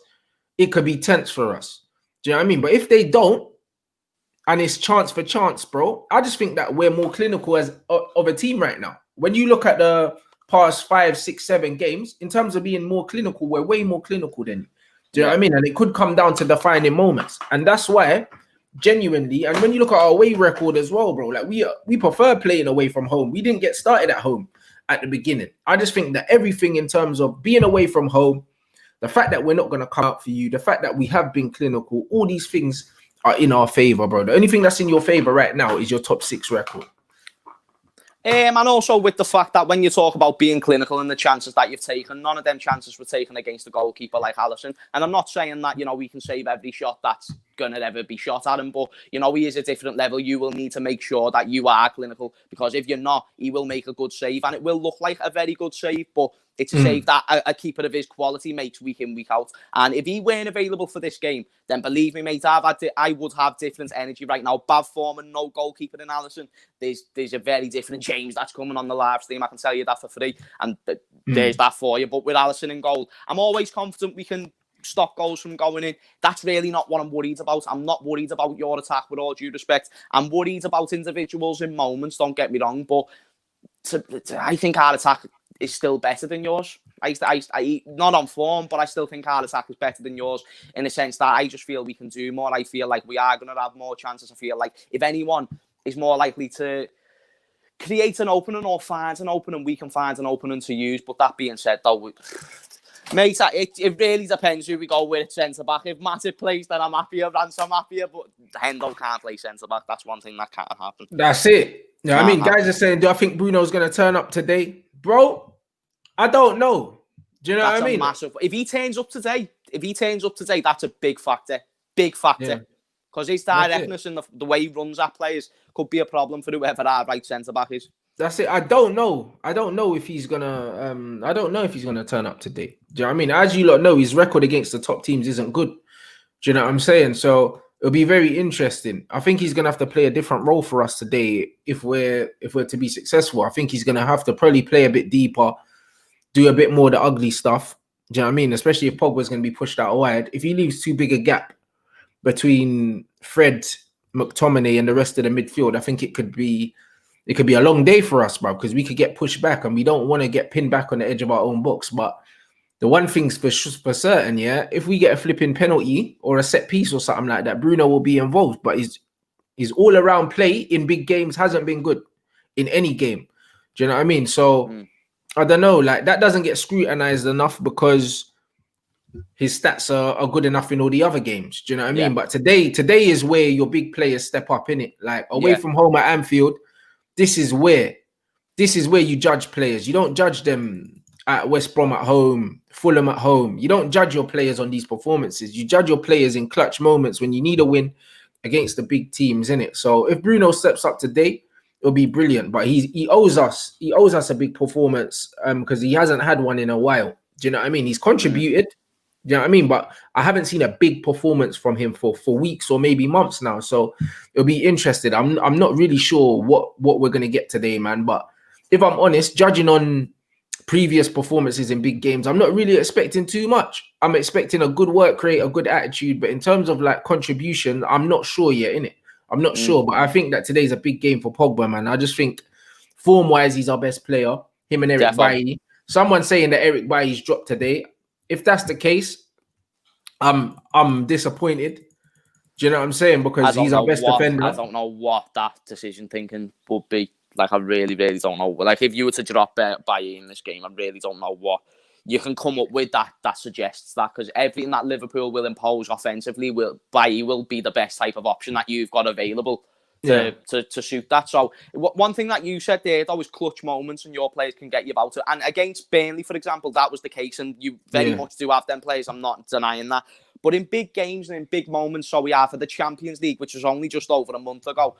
it could be tense for us. Do you know what I mean? But if they don't, and it's chance for chance, bro, I just think that we're more clinical as of a team right now. When you look at the past 5, 6, 7 games, in terms of being more clinical, we're way more clinical than you. Do you know what I mean? And it could come down to defining moments. And that's why, genuinely, and when you look at our away record as well, bro, like we prefer playing away from home. We didn't get started at home at the beginning. I just think that everything in terms of being away from home, the fact that we're not going to come out for you, the fact that we have been clinical, all these things are in our favor, bro. The only thing that's in your favor right now is your top 6 record. And also with the fact that when you talk about being clinical and the chances that you've taken, none of them chances were taken against a goalkeeper like Alisson. And I'm not saying that, we can save every shot that's going to ever be shot at him. But, you know, he is a different level. You will need to make sure that you are clinical, because if you're not, he will make a good save, and it will look like a very good save, but it's a save that a keeper of his quality makes week in, week out. And if he weren't available for this game, then believe me, mate, I would have different energy right now. Bad form and no goalkeeper in Alisson. There's a very different James that's coming on the live stream. I can tell you that for free. And there's that for you. But with Alisson in goal, I'm always confident we can stop goals from going in. That's really not what I'm worried about. I'm not worried about your attack, with all due respect. I'm worried about individuals in moments, don't get me wrong. But I think our attack is still better than yours. I not on form, but I still think our attack is better than yours, in the sense that I just feel we can do more. I feel like we are going to have more chances. I feel like if anyone is more likely to create an opening or find an opening, we can find an opening to use. But that being said, though, mate, it really depends who we go with centre-back. If Matip plays, then I'm happier. Rants, I'm happier. But Hendo can't play centre-back. That's one thing that can't happen. That's it. Yeah, I mean, guys are saying, do I think Bruno's going to turn up today? Bro, I don't know. Do you know what I mean? Massive. If he turns up today, that's a big factor. Big factor. Because his directness and the way he runs at players could be a problem for whoever our right centre-back is. That's it. I don't know if he's gonna. I don't know if he's gonna turn up today. Do you know what I mean? As you lot know, his record against the top teams isn't good. Do you know what I'm saying? So it'll be very interesting. I think he's gonna have to play a different role for us today if we're to be successful. I think he's gonna have to probably play a bit deeper, do a bit more of the ugly stuff. Do you know what I mean? Especially if Pogba's gonna be pushed out wide. If he leaves too big a gap between Fred, McTominay, and the rest of the midfield, I think it could be a long day for us, bro, because we could get pushed back and we don't want to get pinned back on the edge of our own box. But the one thing's for certain, yeah, if we get a flipping penalty or a set piece or something like that, Bruno will be involved. But his all-around play in big games hasn't been good in any game. Do you know what I mean? So I don't know, like that doesn't get scrutinized enough because his stats are good enough in all the other games. Do you know what I mean? But today is where your big players step up, in it. Like away from home at Anfield. This is where you judge players. You don't judge them at West Brom at home, Fulham at home. You don't judge your players on these performances. You judge your players in clutch moments when you need a win against the big teams, innit? So if Bruno steps up today, it'll be brilliant. But he owes us a big performance because he hasn't had one in a while. Do you know what I mean? He's contributed. Do you know what I mean? But I haven't seen a big performance from him for weeks or maybe months now. So it'll be interesting. I'm not really sure what we're going to get today, man. But if I'm honest, judging on previous performances in big games, I'm not really expecting too much. I'm expecting a good work rate, a good attitude. But in terms of like contribution, I'm not sure yet, innit? I'm not sure. But I think that today's a big game for Pogba, man. I just think form-wise, he's our best player. Him and Eric Bailly. Someone saying that Eric Bailly's dropped today. If that's the case, I'm disappointed. Do you know what I'm saying? Because he's our best defender. I don't know what that decision thinking would be. Like, I really, really don't know. Like, if you were to drop Bailly in this game, I really don't know what you can come up with that suggests that. Because everything that Liverpool will impose offensively, Bailly will be the best type of option that you've got available to suit that. So one thing that you said there, that was clutch moments and your players can get you about it. And against Burnley, for example, that was the case. And you very much do have them players. I'm not denying that. But in big games and in big moments, so we are for the Champions League, which was only just over a month ago.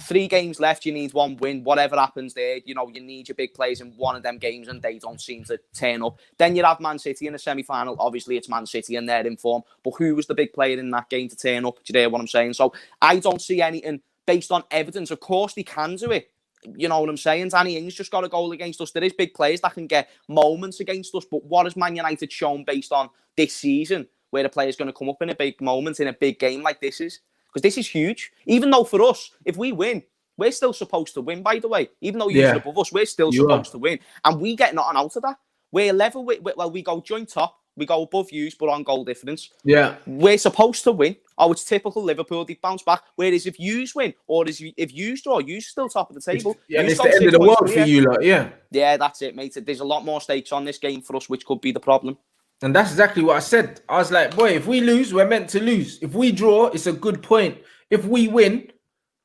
3 games left, you need 1 win. Whatever happens there, you know, you need your big players in one of them games and they don't seem to turn up. Then you have Man City in the semi-final. Obviously, it's Man City and they're in form. But who was the big player in that game to turn up? Do you hear what I'm saying? So I don't see anything based on evidence. Of course, they can do it. You know what I'm saying? Danny Ings just got a goal against us. There is big players that can get moments against us. But what has Man United shown based on this season, where the player's going to come up in a big moment, in a big game like this is? Because this is huge. Even though for us, if we win, we're still supposed to win, by the way. Even though you're above us, we're still supposed to win. And we get nothing out of that. We're level with, well, we go joint top. We go above yous, but on goal difference. Yeah. We're supposed to win. Oh, it's typical Liverpool. They bounce back. Whereas if yous win, or if yous draw, yous still top of the table. It's the end of the world for you, lot. Yeah. Yeah, that's it, mate. There's a lot more stakes on this game for us, which could be the problem. And that's exactly what I said. I was like, boy, if we lose, we're meant to lose. If we draw, it's a good point. If we win,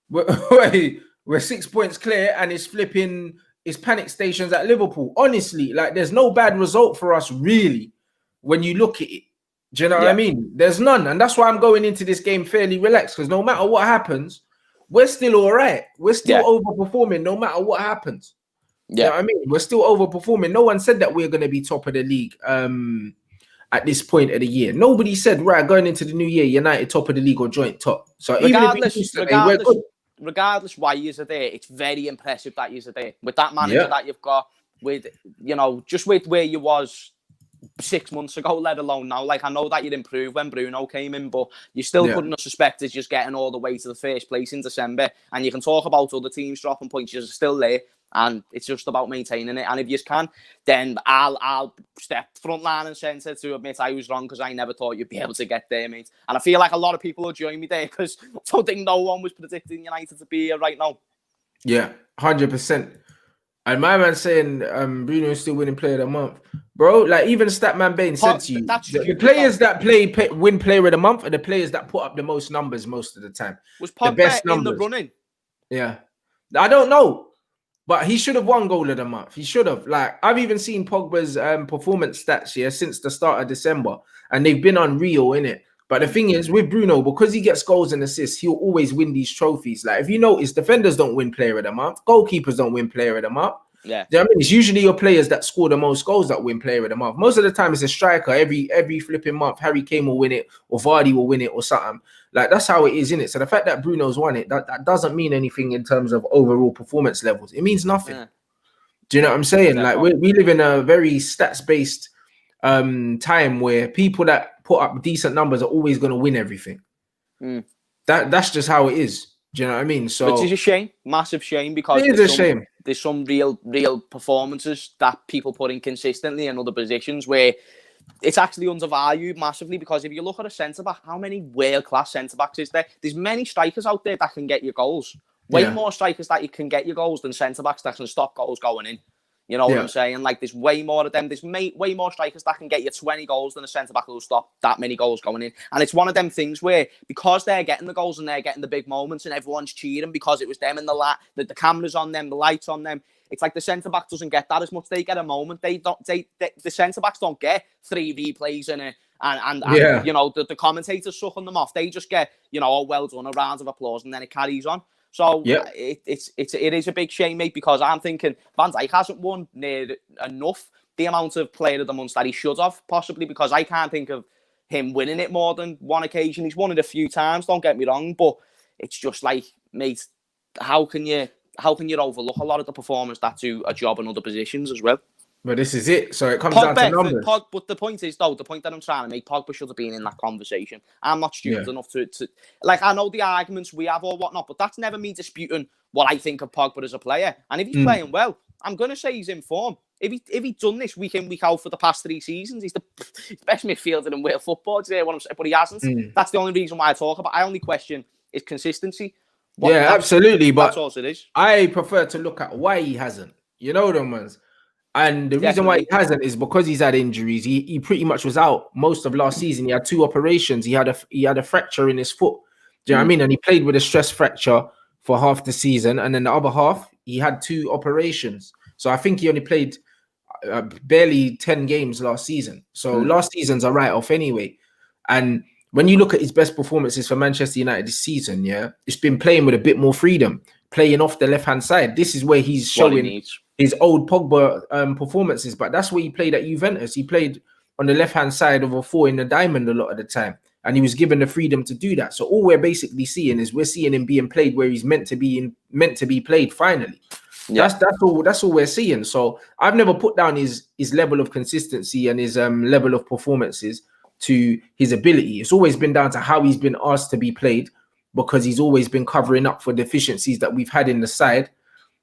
we're 6 points clear, and it's panic stations at Liverpool. Honestly, like there's no bad result for us, really, when you look at it. Do you know what I Yeah. mean? There's none. And that's why I'm going into this game fairly relaxed, because no matter what happens, we're still all right. We're still overperforming no matter what happens. You know what I mean? We're still overperforming. No one said that we're going to be top of the league at this point of the year. Nobody said, right, going into the new year, United top of the league or joint top. So Regardless, even if we we're good. Regardless why you're there, it's very impressive that you're there. With that manager that you've got, with, you know, just with where you was 6 months ago, let alone now. Like, I know that you'd improved when Bruno came in, but you still couldn't have suspected just getting all the way to the first place in December. And you can talk about other teams dropping points, you're still there. And it's just about maintaining it. And if you can, then I'll step front line and centre to admit I was wrong, because I never thought you'd be able to get there, mate. And I feel like a lot of people will join me there, because I don't think no one was predicting United to be here right now. Yeah, 100%. And my man saying Bruno is still winning player of the month. Bro, like even Statman Bain said to you, the players that win player of the month are the players that put up the most numbers most of the time. Was Pogba the best in the running? Yeah. I don't know. But he should have won goal of the month. He should have. Like, I've even seen Pogba's performance stats here since the start of December, and they've been unreal, innit? But the thing is, with Bruno, because he gets goals and assists, he'll always win these trophies. Like, if you notice, defenders don't win player of the month. Goalkeepers don't win player of the month. Yeah. Do you know what I mean? It's usually your players that score the most goals that win player of the month. Most of the time, it's a striker. Every flipping month, Harry Kane will win it, or Vardy will win it, or something. Like, that's how it is, innit? So the fact that Bruno's won it, that doesn't mean anything in terms of overall performance levels. It means nothing. Yeah. Do you know what I'm saying? Like, we live in a very stats-based time where people that put up decent numbers are always going to win everything. That's just how it is. Do you know what I mean? So, which is a shame, massive shame, because it is a shame. There's some real performances that people put in consistently in other positions where it's actually undervalued massively. Because if you look at a centre back, how many world class centre backs is there? There's many strikers out there that can get you goals. Way more strikers that you can get you goals than centre backs that can stop goals going in. You know what I'm saying? Like, there's way more of them. There's way more strikers that can get you 20 goals than a centre-back who'll stop that many goals going in. And it's one of them things where, because they're getting the goals and they're getting the big moments and everyone's cheering because it was them in the cameras on them, the lights on them, it's like the centre-back doesn't get that as much. They get a moment. The centre-backs don't get 3 replays and you know, the commentators sucking them off. They just get, you know, oh, well done, a round of applause, and then it carries on. So it is a big shame, mate, because I'm thinking Van Dijk hasn't won near enough the amount of player of the month that he should have, possibly, because I can't think of him winning it more than one occasion. He's won it a few times, don't get me wrong, but it's just like, mate, how can you overlook a lot of the performers that do a job in other positions as well? But this is it. So it comes down to numbers. But the point is, though, the point that I'm trying to make, Pogba should have been in that conversation. I'm not stupid enough to like, I know the arguments we have or whatnot, but that's never me disputing what I think of Pogba as a player. And if he's playing well, I'm going to say he's in form. If he's done this week in, week out for the past 3 seasons, he's the best midfielder in world football today, what I'm saying, but he hasn't. That's the only reason why I talk about it. I only question his consistency. Absolutely. But that's all it is. I prefer to look at why he hasn't. You know them ones. And the reason why he hasn't is because he's had injuries. He pretty much was out most of last season. He had 2 operations. He had a fracture in his foot. Do you know what I mean? And he played with a stress fracture for half the season, and then the other half he had 2 operations. So I think he only played barely 10 games last season. So last season's a write-off anyway. And when you look at his best performances for Manchester United this season, it's been playing with a bit more freedom, playing off the left-hand side. This is where he's showing his old Pogba performances, but that's where he played at Juventus. He played on the left-hand side of a 4 in the diamond a lot of the time, and he was given the freedom to do that. So all we're basically seeing is we're seeing him being played where he's meant to be played finally. That's all we're seeing. So I've never put down his level of consistency and his level of performances to his ability. It's always been down to how he's been asked to be played, because he's always been covering up for deficiencies that we've had in the side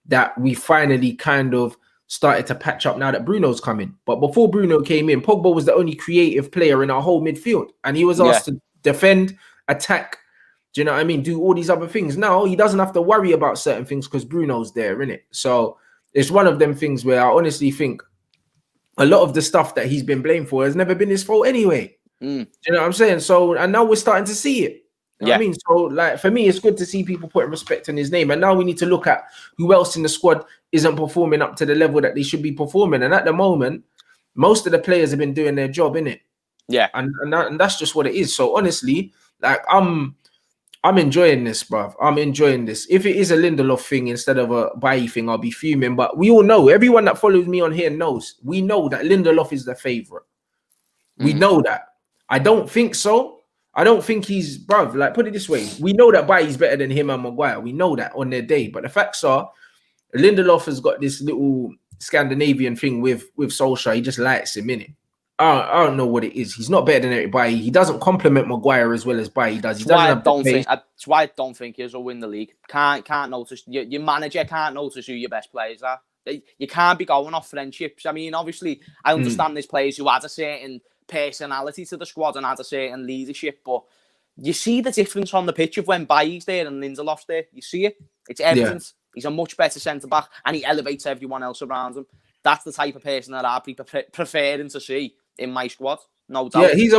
that we finally kind of started to patch up now that Bruno's coming. But before Bruno came in, Pogba was the only creative player in our whole midfield, and he was asked to defend, attack, do you know what I mean, do all these other things. Now he doesn't have to worry about certain things because Bruno's there, innit? So it's one of them things where I honestly think a lot of the stuff that he's been blamed for has never been his fault anyway. Do you know what I'm saying? So, and now we're starting to see it. You know what I mean? So, like, for me, it's good to see people putting respect in his name. And now we need to look at who else in the squad isn't performing up to the level that they should be performing. And at the moment, most of the players have been doing their job, innit? Yeah. And that's just what it is. So honestly, like I'm enjoying this, bruv. I'm enjoying this. If it is a Lindelof thing instead of a Bailly thing, I'll be fuming. But we all know, everyone that follows me on here knows, we know that Lindelof is the favourite. We know that. I don't think so. I don't think he's, bruv, like, put it this way. We know that Bailly's better than him and Maguire. We know that on their day. But the facts are, Lindelof has got this little Scandinavian thing with Solskjaer. He just likes him, innit? I don't know what it is. He's not better than everybody. He doesn't compliment Maguire as well as Bailly does. That's why I don't think he'll win the league. Can't notice. Your manager can't notice who your best players are. You can't be going off friendships. I mean, obviously, I understand there's players who had a certain personality to the squad and had a certain leadership, but you see the difference on the pitch of when Bailly's there and Lindelof's there. You see it. It's evident. Yeah. He's a much better centre-back and he elevates everyone else around him. That's the type of person that I'd be preferring to see in my squad. No doubt. Yeah, he's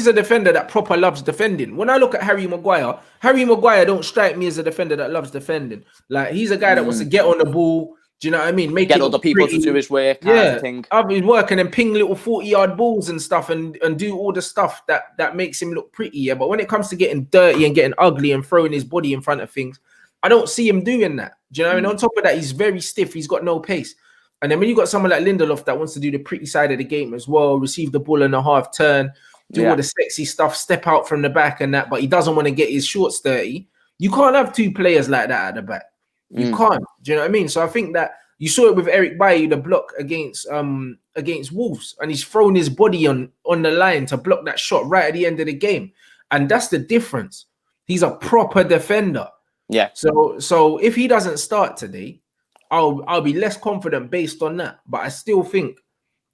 a defender that proper loves defending. When I look at Harry Maguire don't strike me as a defender that loves defending. Like, he's a guy that wants to get on the ball. Do you know what I mean? Get other people to do his work. Yeah, I've been working and ping little 40-yard balls and stuff and do all the stuff that makes him look pretty. Yeah, but when it comes to getting dirty and getting ugly and throwing his body in front of things, I don't see him doing that. Do you know what I mean? On top of that, he's very stiff. He's got no pace. And then when you got someone like Lindelof that wants to do the pretty side of the game as well, receive the ball in a half turn, do all the sexy stuff, step out from the back and that, but he doesn't want to get his shorts dirty. You can't have two players like that at the back. You can't. Do you know what I mean? So I think that you saw it with Eric Bailly, the block against Wolves, and he's thrown his body on the line to block that shot right at the end of the game. And that's the difference. He's a proper defender. Yeah. So if he doesn't start today, I'll be less confident based on that. But I still think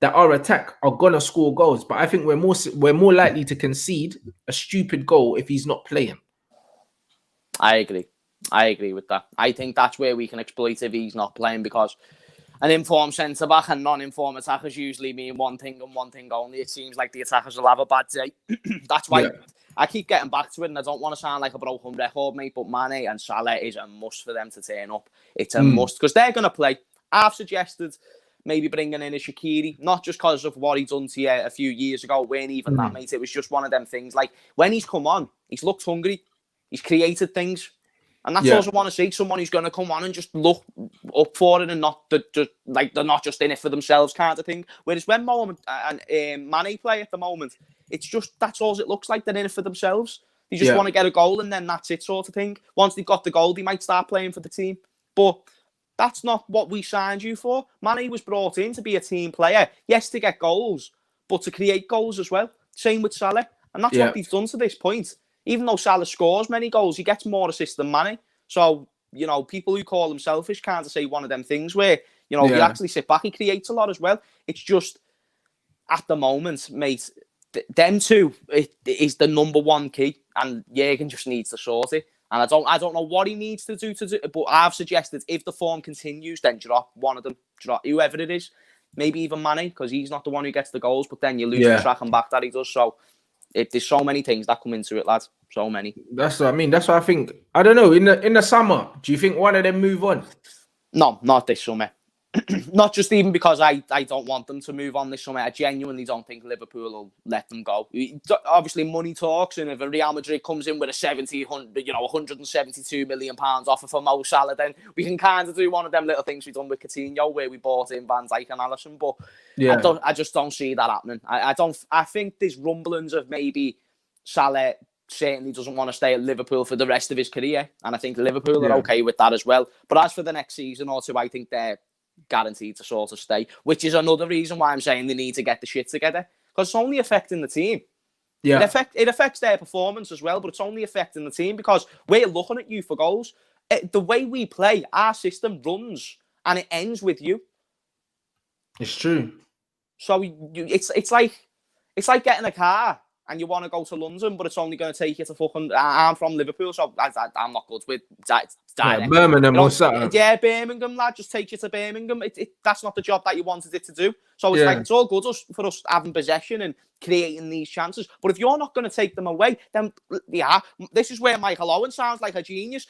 that our attack are gonna score goals. But I think we're more likely to concede a stupid goal if he's not playing. I agree with that. I think that's where we can exploit if he's not playing, because an informed centre-back and non-informed attackers usually mean one thing and one thing only. It seems like the attackers will have a bad day. That's why I keep getting back to it, and I don't want to sound like a broken record, mate, but Mane and Salah is a must for them to turn up. It's a must, because they're going to play. I've suggested maybe bringing in a Shaqiri, not just because of what he done to you a few years ago. Weren't even that, mate. It was just one of them things. Like, when he's come on, he's looked hungry. He's created things. And that's all I want to see. Someone who's going to come on and just look up for it and not just like they're not just in it for themselves kind of thing. Whereas when Mo and Mane play at the moment, it's just that's all it looks like. They're in it for themselves. They just want to get a goal and then that's it, sort of thing. Once they've got the goal, they might start playing for the team. But that's not what we signed you for. Mane was brought in to be a team player. Yes, to get goals, but to create goals as well. Same with Salah. And that's what they've done to this point. Even though Salah scores many goals, he gets more assists than Mane. So, you know, people who call him selfish can't say one of them things where, you know, if you actually sit back, he creates a lot as well. It's just, at the moment, mate, them two is the number one key, and Jurgen just needs to sort it. And I don't know what he needs to do, but I've suggested if the form continues, then drop one of them, drop whoever it is. Maybe even Mane, because he's not the one who gets the goals, but then you lose the track and back that he does. So, there's so many things that come into it, lads. So many. That's what I mean. That's what I think. I don't know. In the summer, do you think one of them move on? No, not this summer. Not just even because I don't want them to move on this summer. I genuinely don't think Liverpool will let them go. Obviously, money talks, and if a Real Madrid comes in with a 172 million pounds offer for Mo Salah, then we can kind of do one of them little things we've done with Coutinho, where we bought in Van Dijk and Alisson. But I just don't see that happening. I think there's rumblings of maybe Salah certainly doesn't want to stay at Liverpool for the rest of his career, and I think Liverpool are okay with that as well. But as for the next season or two, I think they're guaranteed to sort of stay, which is another reason why I'm saying they need to get the shit together, because it's only affecting the team. It affects their performance as well, but it's only affecting the team because we're looking at you for goals. The way we play, our system runs and it ends with you. It's true. So it's like getting a car and you want to go to London, but it's only going to take you to fucking... I'm from Liverpool, so I'm not good with direct. Birmingham or something. Yeah, Birmingham, lad. Just take you to Birmingham. That's not the job that you wanted it to do. So it's like, it's all good for us having possession and creating these chances. But if you're not going to take them away, then, this is where Michael Owen sounds like a genius.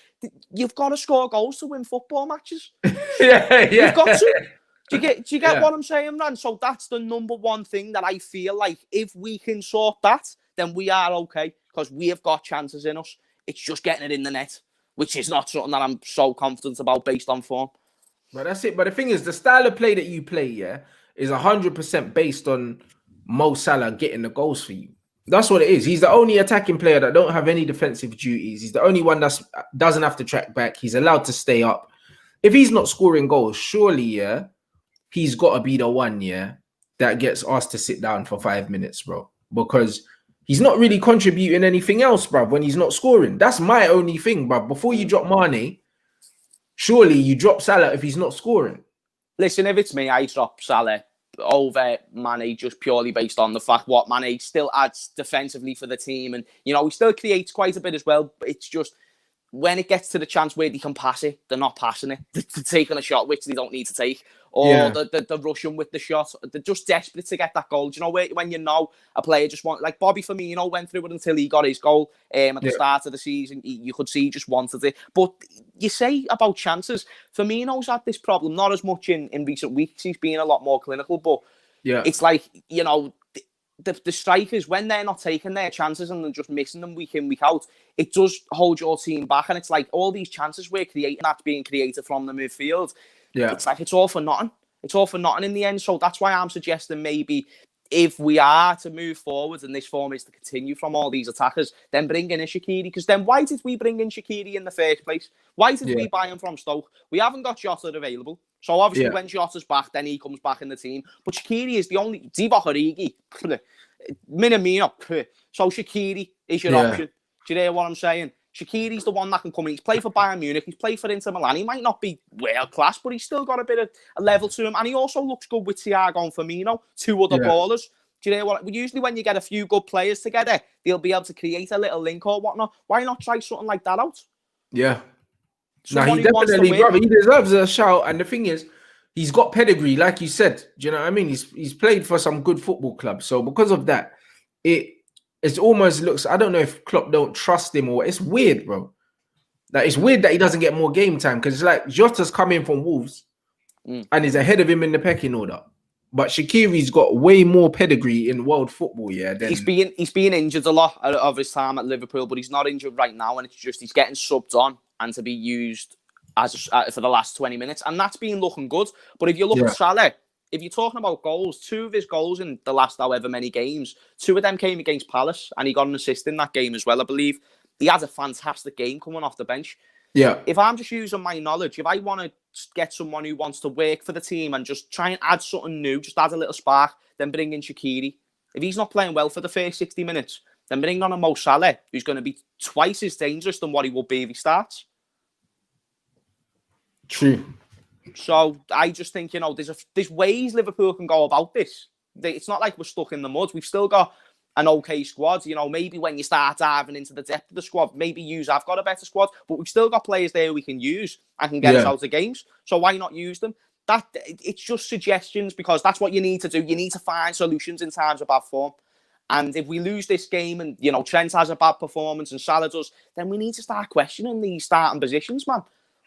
You've got to score goals to win football matches. You've got to. Do you get what I'm saying, man? So that's the number one thing that I feel like if we can sort that, then we are okay because we have got chances in us. It's just getting it in the net, which is not something that I'm so confident about based on form. But that's it. But the thing is, the style of play that you play, is 100% based on Mo Salah getting the goals for you. That's what it is. He's the only attacking player that don't have any defensive duties. He's the only one that doesn't have to track back. He's allowed to stay up. If he's not scoring goals, surely, he's got to be the one, that gets asked to sit down for 5 minutes, bro. Because he's not really contributing anything else, bro, when he's not scoring. That's my only thing, bro. Before you drop Mane, surely you drop Salah if he's not scoring. Listen, if it's me, I drop Salah over Mane just purely based on the fact what Mane still adds defensively for the team. And, he still creates quite a bit as well. But it's just when it gets to the chance where they can pass it, they're not passing it. They're taking a shot which they don't need to take. Or they're rushing with the shot. They're just desperate to get that goal. Do you know when a player just wants... Like Bobby Firmino went through it until he got his goal at the start of the season. You could see he just wanted it. But you say about chances. Firmino's had this problem, not as much in recent weeks. He's been a lot more clinical. But it's like, the strikers, when they're not taking their chances and they're just missing them week in, week out, it does hold your team back. And it's like all these chances we're creating that's being created from the midfield. It's like it's all for nothing. It's all for nothing in the end. So that's why I'm suggesting maybe if we are to move forward and this form is to continue from all these attackers, then bring in a Shaqiri. Because then why did we bring in Shaqiri in the first place? Why did we buy him from Stoke? We haven't got Jota available. So obviously when Jota's back, then he comes back in the team. But Shaqiri is the only... Divock Origi, Minamino. So Shaqiri is your option. Do you hear what I'm saying? Shaqiri's the one that can come in. He's played for Bayern Munich. He's played for Inter Milan. He might not be world class, but he's still got a bit of a level to him. And he also looks good with Thiago and Firmino, two other ballers. Do you know what? Usually when you get a few good players together, they'll be able to create a little link or whatnot. Why not try something like that out? Yeah. No, he definitely, bro, he deserves a shout. And the thing is, he's got pedigree, like you said. Do you know what I mean? He's played for some good football clubs. So because of that, it almost looks, I don't know if Klopp don't trust him or it's weird, bro. Like it's weird that he doesn't get more game time because it's like Jota's coming from Wolves and is ahead of him in the pecking order. But Shaqiri's got way more pedigree in world football, than... He's been injured a lot of his time at Liverpool, but he's not injured right now, and it's just he's getting subbed on and to be used as for the last 20 minutes, and that's been looking good. But if you look at Salah, if you're talking about goals, 2 of his goals in the last however many games, 2 of them came against Palace, and he got an assist in that game as well, I believe. He had a fantastic game coming off the bench. Yeah. If I'm just using my knowledge, if I want to get someone who wants to work for the team and just try and add something new, just add a little spark, then bring in Shaqiri. If he's not playing well for the first 60 minutes, then bring on a Mo Salah, who's going to be twice as dangerous than what he will be if he starts. True. So I just think, there's ways Liverpool can go about this. It's not like we're stuck in the mud. We've still got an okay squad. Maybe when you start diving into the depth of the squad, maybe have got a better squad, but we've still got players there we can use and can get us out of games. So why not use them? It's just suggestions because that's what you need to do. You need to find solutions in times of bad form. And if we lose this game and, Trent has a bad performance and Salah does, then we need to start questioning these starting positions, man.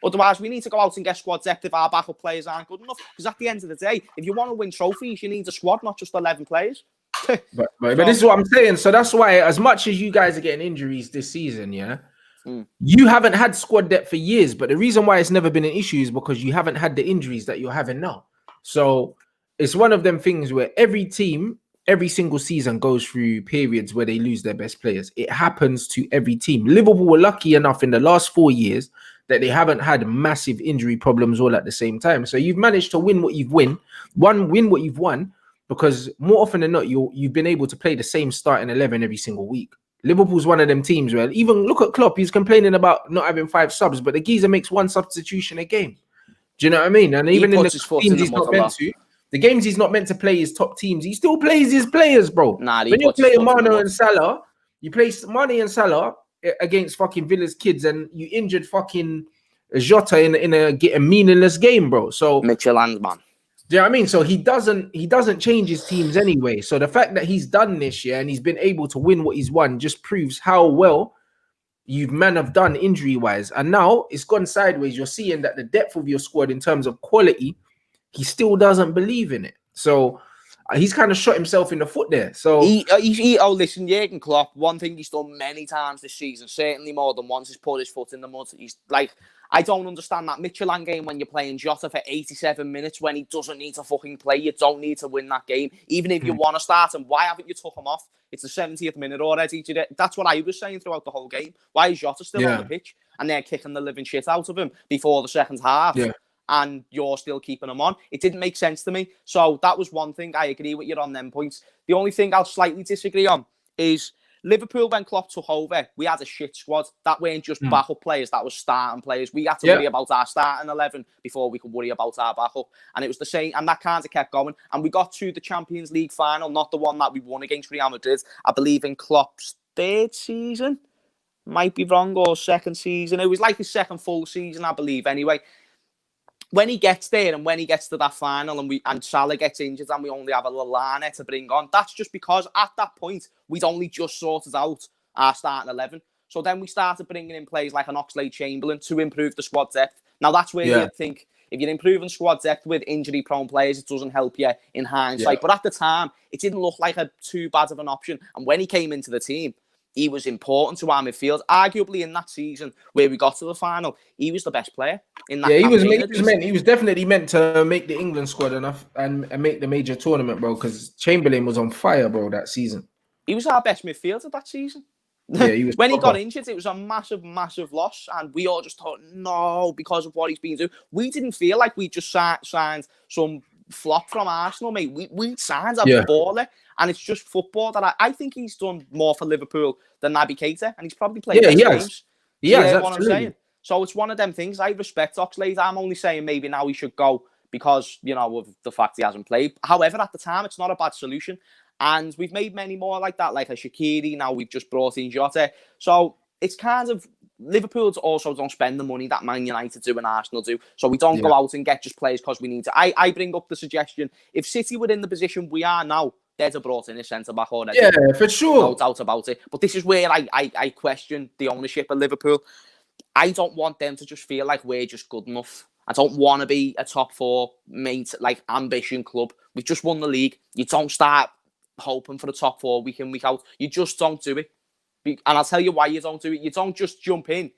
Otherwise, we need to go out and get squad depth if our backup players aren't good enough. Because at the end of the day, if you want to win trophies, you need a squad, not just 11 players. But this is what I'm saying. So that's why, as much as you guys are getting injuries this season, you haven't had squad depth for years. But the reason why it's never been an issue is because you haven't had the injuries that you're having now. So it's one of them things where every team, every single season goes through periods where they lose their best players. It happens to every team. Liverpool were lucky enough in the last 4 years that they haven't had massive injury problems all at the same time. So you've managed to win what you've win what you've won, because more often than not, you've been able to play the same starting 11 every single week. Liverpool's one of them teams where even look at Klopp, he's complaining about not having 5 subs, but the geezer makes 1 substitution a game. Do you know what I mean? And even in the teams he's not meant to, the games he's not meant to play his top teams, he still plays his players, bro. When you play Mane and Salah, you play Mane and Salah against fucking Villa's kids, and you injured fucking Jota in a meaningless game, bro. So Mitchell and man. Do you know what I mean? So he doesn't change his teams anyway. So the fact that he's done this year and he's been able to win what he's won just proves how well you've have done injury wise. And now it's gone sideways. You're seeing that the depth of your squad in terms of quality he still doesn't believe in it. So he's kind of shot himself in the foot there. So listen, Jurgen Klopp, one thing he's done many times this season, certainly more than once, is put his foot in the mud. He's like, I don't understand that Michelin game when you're playing Jota for 87 minutes when he doesn't need to fucking play. You don't need to win that game. Even if you want to start him, why haven't you took him off? It's the 70th minute already. That's what I was saying throughout the whole game. Why is Jota still on the pitch? And they're kicking the living shit out of him before the second half. Yeah. And you're still keeping him on. It didn't make sense to me. So that was one thing. I agree with you on them points. The only thing I'll slightly disagree on is Liverpool, when Klopp took over, we had a shit squad. That weren't just backup players, that was starting players. We had to worry about our starting 11 before we could worry about our backup. And it was the same, and that kind of kept going. And we got to the Champions League final, not the one that we won against Real Madrid, I believe in Klopp's third season. Might be wrong, or second season. It was like his second full season, I believe, anyway. When he gets there and when he gets to that final and Salah gets injured and we only have a Lallana to bring on, that's just because at that point, we'd only just sorted out our starting 11. So then we started bringing in players like an Oxlade-Chamberlain to improve the squad depth. Now, that's where you'd think, if you're improving squad depth with injury-prone players, it doesn't help you in hindsight. But at the time, it didn't look like too bad of an option. And when he came into the team, he was important to our midfield. Arguably, in that season where we got to the final, he was the best player in that campaign. He was definitely meant to make the England squad enough and make the major tournament, bro, because Chamberlain was on fire, bro, that season. He was our best midfielder that season. Yeah, he was. When he got injured, it was a massive, massive loss. And we all just thought, no, because of what he's been doing. We didn't feel like we just signed some flop from Arsenal, mate. We signed a baller. And it's just football that I think he's done more for Liverpool than Naby Keita, and he's probably played games. He has, what I'm saying. So it's one of them things. I respect Oxlade. I'm only saying maybe now he should go because, you know, of the fact he hasn't played. However, at the time, it's not a bad solution. And we've made many more like that, like a Shaqiri. Now we've just brought in Jota. So it's kind of, Liverpool also don't spend the money that Man United do and Arsenal do. So we don't go out and get just players because we need to. I bring up the suggestion, if City were in the position we are now, they'd have brought in a centre-back already. Yeah, for sure. No doubt about it. But this is where I question the ownership of Liverpool. I don't want them to just feel like we're just good enough. I don't want to be a top four, like, ambition club. We've just won the league. You don't start hoping for the top four week in, week out. You just don't do it. And I'll tell you why you don't do it. You don't just jump in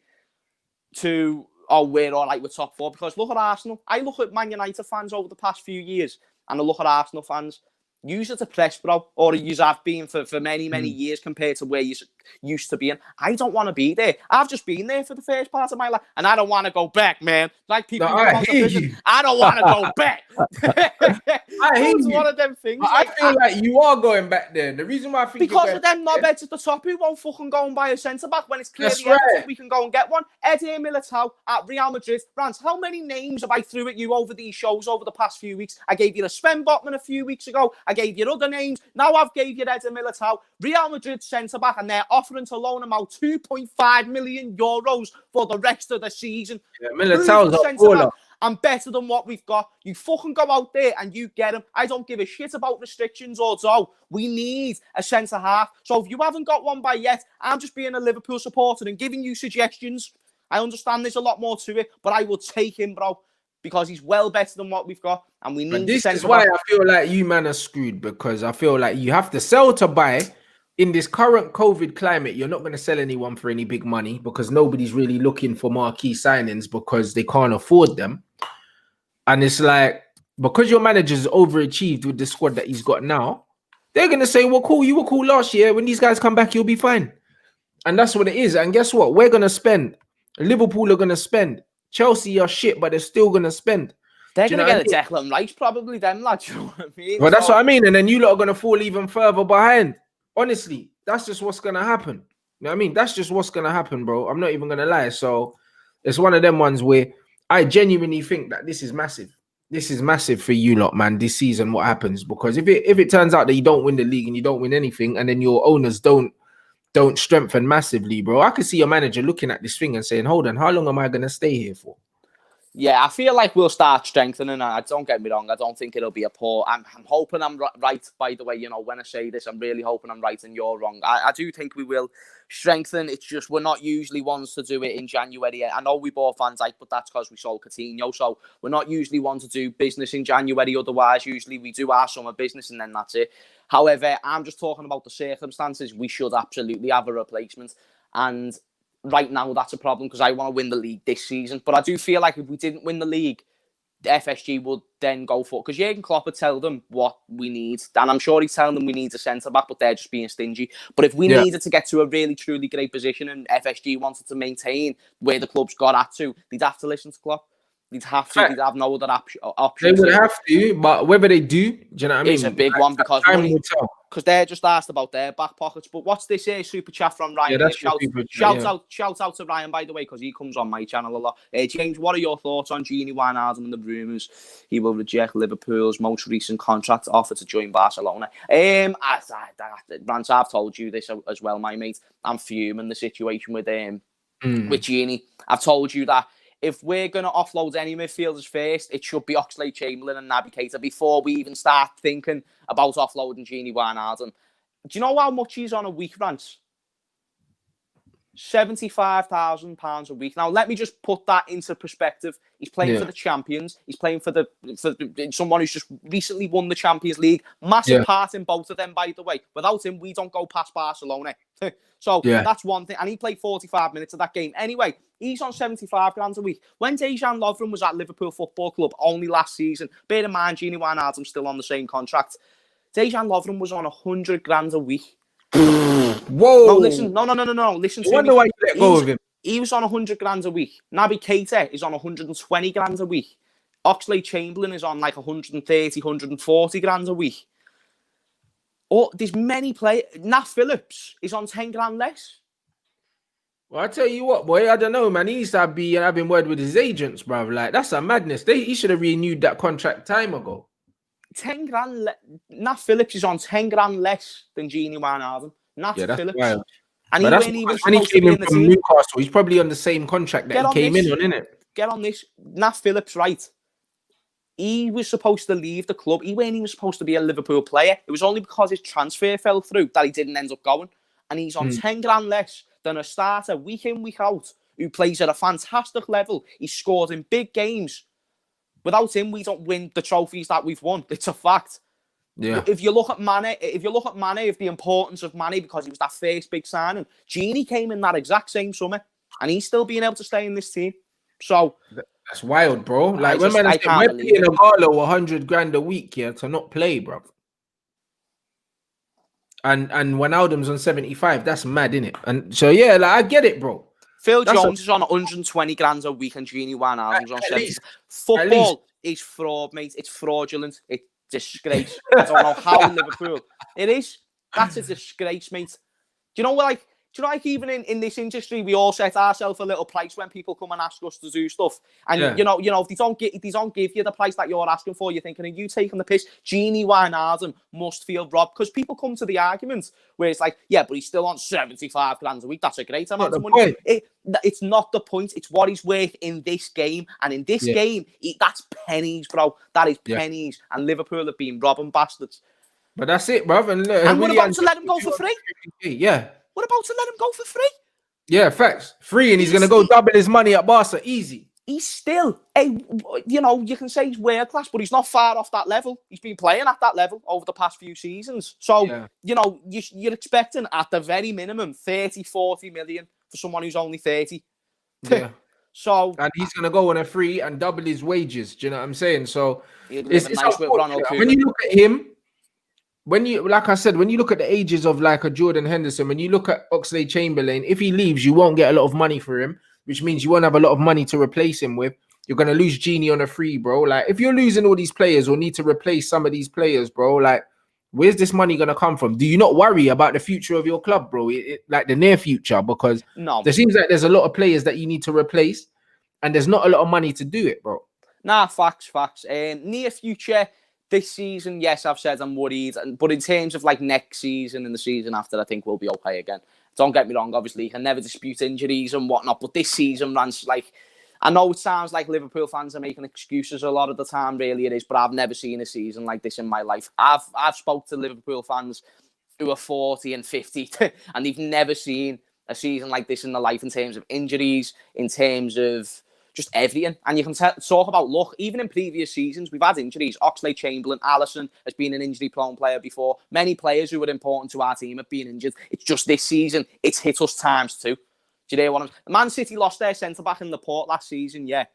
to, we're all right with top four. Because look at Arsenal. I look at Man United fans over the past few years, and I look at Arsenal fans. Use it to press, bro, or you have been for many, many years compared to where you used to be in. I don't want to be there. I've just been there for the first part of my life, and I don't want to go back, man. Like people I don't want to go back. I hate you. One of them things. I feel like you are going back there. The reason why I think because of them knobheads at the top who won't fucking go and buy a centre-back when it's clearly evident we can go and get one. Eddie Militao at Real Madrid. Rants, how many names have I threw at you over these shows over the past few weeks? I gave you the Sven Botman a few weeks ago. I gave you other names. Now I've gave you Eddie Militao. Real Madrid centre-back, and they're offering to loan him out €2.5 million for the rest of the season. Yeah, Militao's a baller. And better than what we've got. You fucking go out there and you get him. I don't give a shit about restrictions or so. We need a centre-half. So if you haven't got one by yet, I'm just being a Liverpool supporter and giving you suggestions. I understand there's a lot more to it, but I will take him, bro, because he's well better than what we've got. And we need this is why I feel like you, man, are screwed, because I feel like you have to sell to buy. In this current COVID climate, you're not going to sell anyone for any big money because nobody's really looking for marquee signings because they can't afford them. And it's like, because your manager's overachieved with the squad that he's got now, they're going to say, well, cool, you were cool last year. When these guys come back, you'll be fine. And that's what it is. And guess what? We're going to spend. Liverpool are going to spend. Chelsea are shit, but they're still going to spend. They're going to get a Declan Rice, probably, them lads. You know what I mean? Well, that's what I mean. And then you lot are going to fall even further behind. Honestly, that's just what's going to happen. You know what I mean? That's just what's going to happen, bro. I'm not even going to lie. So it's one of them ones where I genuinely think that this is massive. This is massive for you lot, man, this season, what happens. Because if it turns out that you don't win the league and you don't win anything, and then your owners don't strengthen massively, bro, I could see your manager looking at this thing and saying, hold on, how long am I going to stay here for? Yeah, I feel like we'll start strengthening. And don't get me wrong, I don't think it'll be a poor. I'm hoping I'm right, by the way. You know, when I say this, I'm really hoping I'm right and you're wrong. I do think we will strengthen. It's just we're not usually ones to do it in January. I know we bought Van Dijk, but that's because we sold Coutinho. So we're not usually one to do business in January. Otherwise, usually we do our summer business and then that's it. However, I'm just talking about the circumstances. We should absolutely have a replacement. And right now, that's a problem because I want to win the league this season. But I do feel like if we didn't win the league, the FSG would then go for it. Because Jurgen Klopp would tell them what we need. And I'm sure he's telling them we need a centre-back, but they're just being stingy. But if we needed to get to a really, truly great position and FSG wanted to maintain where the club's got at to, they'd have to listen to Klopp. They'd have to. They'd have no other option. They would have to, but whether they do you know what I mean? It's a big one because they're just asked about their back pockets. But what's this here? Super chat from Ryan. Yeah, shout out to Ryan, by the way, because he comes on my channel a lot. James, what are your thoughts on Gini Wijnaldum and the rumours he will reject Liverpool's most recent contract offer to join Barcelona? Rants, I've told you this as well, my mate. I'm fuming the situation with Gini. I've told you that if we're going to offload any midfielders first, it should be Oxlade-Chamberlain and Naby Keita before we even start thinking about offloading Gini Wijnaldum. Do you know how much he's on a week, Rants? £75,000 a week. Now, let me just put that into perspective. He's playing for the champions. He's playing for someone who's just recently won the Champions League. Massive part in both of them, by the way. Without him, we don't go past Barcelona. So that's one thing. And he played 45 minutes of that game. Anyway, he's on 75 grand a week. When Dejan Lovren was at Liverpool Football Club only last season, bear in mind, Gini Wijnaldum's still on the same contract. Dejan Lovren was on 100 grand a week. Whoa! No, listen. No. Listen to me. I wonder why you let go of him. He was on 100 grand a week. Naby Keita is on 120 grand a week. Oxlade-Chamberlain is on like 130, 140 grand a week. Oh, there's many players. Nat Phillips is on 10 grand less. Well, I tell you what, boy, I don't know, man. He needs to be having word with his agents, bro. Like, that's a madness. He should have renewed that contract time ago. 10 grand. Nat Phillips is on 10 grand less than Gini Wijnaldum. Nat Phillips. Wild. And he wasn't even when he supposed to came be in in the from team. Newcastle. He's probably on the same contract that he came in on, innit? Get on this. Nat Phillips, right? He was supposed to leave the club. He wasn't even supposed to be a Liverpool player. It was only because his transfer fell through that he didn't end up going. And he's on 10 grand less than a starter week in, week out, who plays at a fantastic level. He's scored in big games. Without him, we don't win the trophies that we've won. It's a fact. Yeah. If you look at Mane, of the importance of Mane, because he was that first big signing, Gini came in that exact same summer, and he's still being able to stay in this team. So that's wild, bro. Like we're paying a Barlow 100 grand a week here to not play, bro. And Wijnaldum's on 75. That's mad, innit? And so like I get it, bro. Phil Jones is on 120 grand a week, and Gini Wijnaldum's on 70. Football is fraud, mate. It's fraudulent. It's disgrace. I don't know how Liverpool. It is. That's a disgrace, mate. Do you know like even in this industry, we all set ourselves a little price when people come and ask us to do stuff. And you know, if they don't give you the price that you're asking for, you're thinking, are you taking the piss? Gini Wijnaldum must feel robbed, because people come to the argument where it's like, yeah, but he's still on 75 grand a week. That's a great amount of money. It's not the point. It's what he's worth in this game. And in this game, that's pennies, bro. That is pennies. And Liverpool have been robbing bastards. But that's it, bro. And we're about to let him go for free. Yeah. We're about to let him go for free. Yeah, facts. Free, and he's going to go double his money at Barca. Easy. He's still, you can say he's world class, but he's not far off that level. He's been playing at that level over the past few seasons. So, you're expecting at the very minimum 30, 40 million for someone who's only 30. Yeah. So, and he's going to go on a free and double his wages. Do you know what I'm saying? So, it's nice with Ronald Koeman. When you look at him, like I said, when you look at the ages of like a Jordan Henderson, when you look at Oxlade-Chamberlain, if he leaves, you won't get a lot of money for him, which means you won't have a lot of money to replace him with. You're going to lose Gini on a free, bro. Like, if you're losing all these players or need to replace some of these players, bro, like, where's this money going to come from? Do you not worry about the future of your club, bro? Like the near future, because there seems like there's a lot of players that you need to replace, and there's not a lot of money to do it, bro. Nah, facts. Near future, this season, yes, I've said I'm worried. But in terms of like next season and the season after, I think we'll be okay again. Don't get me wrong, obviously, you can never dispute injuries and whatnot. But this season, Rants, like, I know it sounds like Liverpool fans are making excuses a lot of the time, really it is, but I've never seen a season like this in my life. I've spoke to Liverpool fans who are 40 and 50, and they've never seen a season like this in their life in terms of injuries, in terms of just everything. And you can talk about luck. Even in previous seasons, we've had injuries. Oxlade-Chamberlain, Alisson has been an injury-prone player before. Many players who were important to our team have been injured. It's just this season, it's hit us times two. Do you know what I'm saying? Man City lost their centre-back in the port last season, yeah.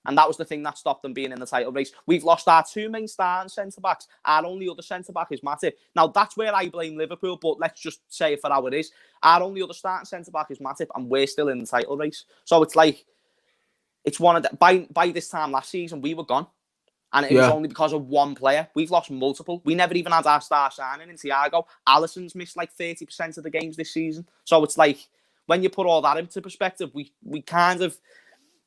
And that was the thing that stopped them being in the title race. We've lost our two main starting centre-backs. Our only other centre-back is Matip. Now, that's where I blame Liverpool, but let's just say it for how it is. Our only other starting centre-back is Matip, and we're still in the title race. So it's like, it's one of the... By this time last season, we were gone. And it was only because of one player. We've lost multiple. We never even had our star signing in Thiago. Alisson's missed like 30% of the games this season. So it's like, when you put all that into perspective, we kind of...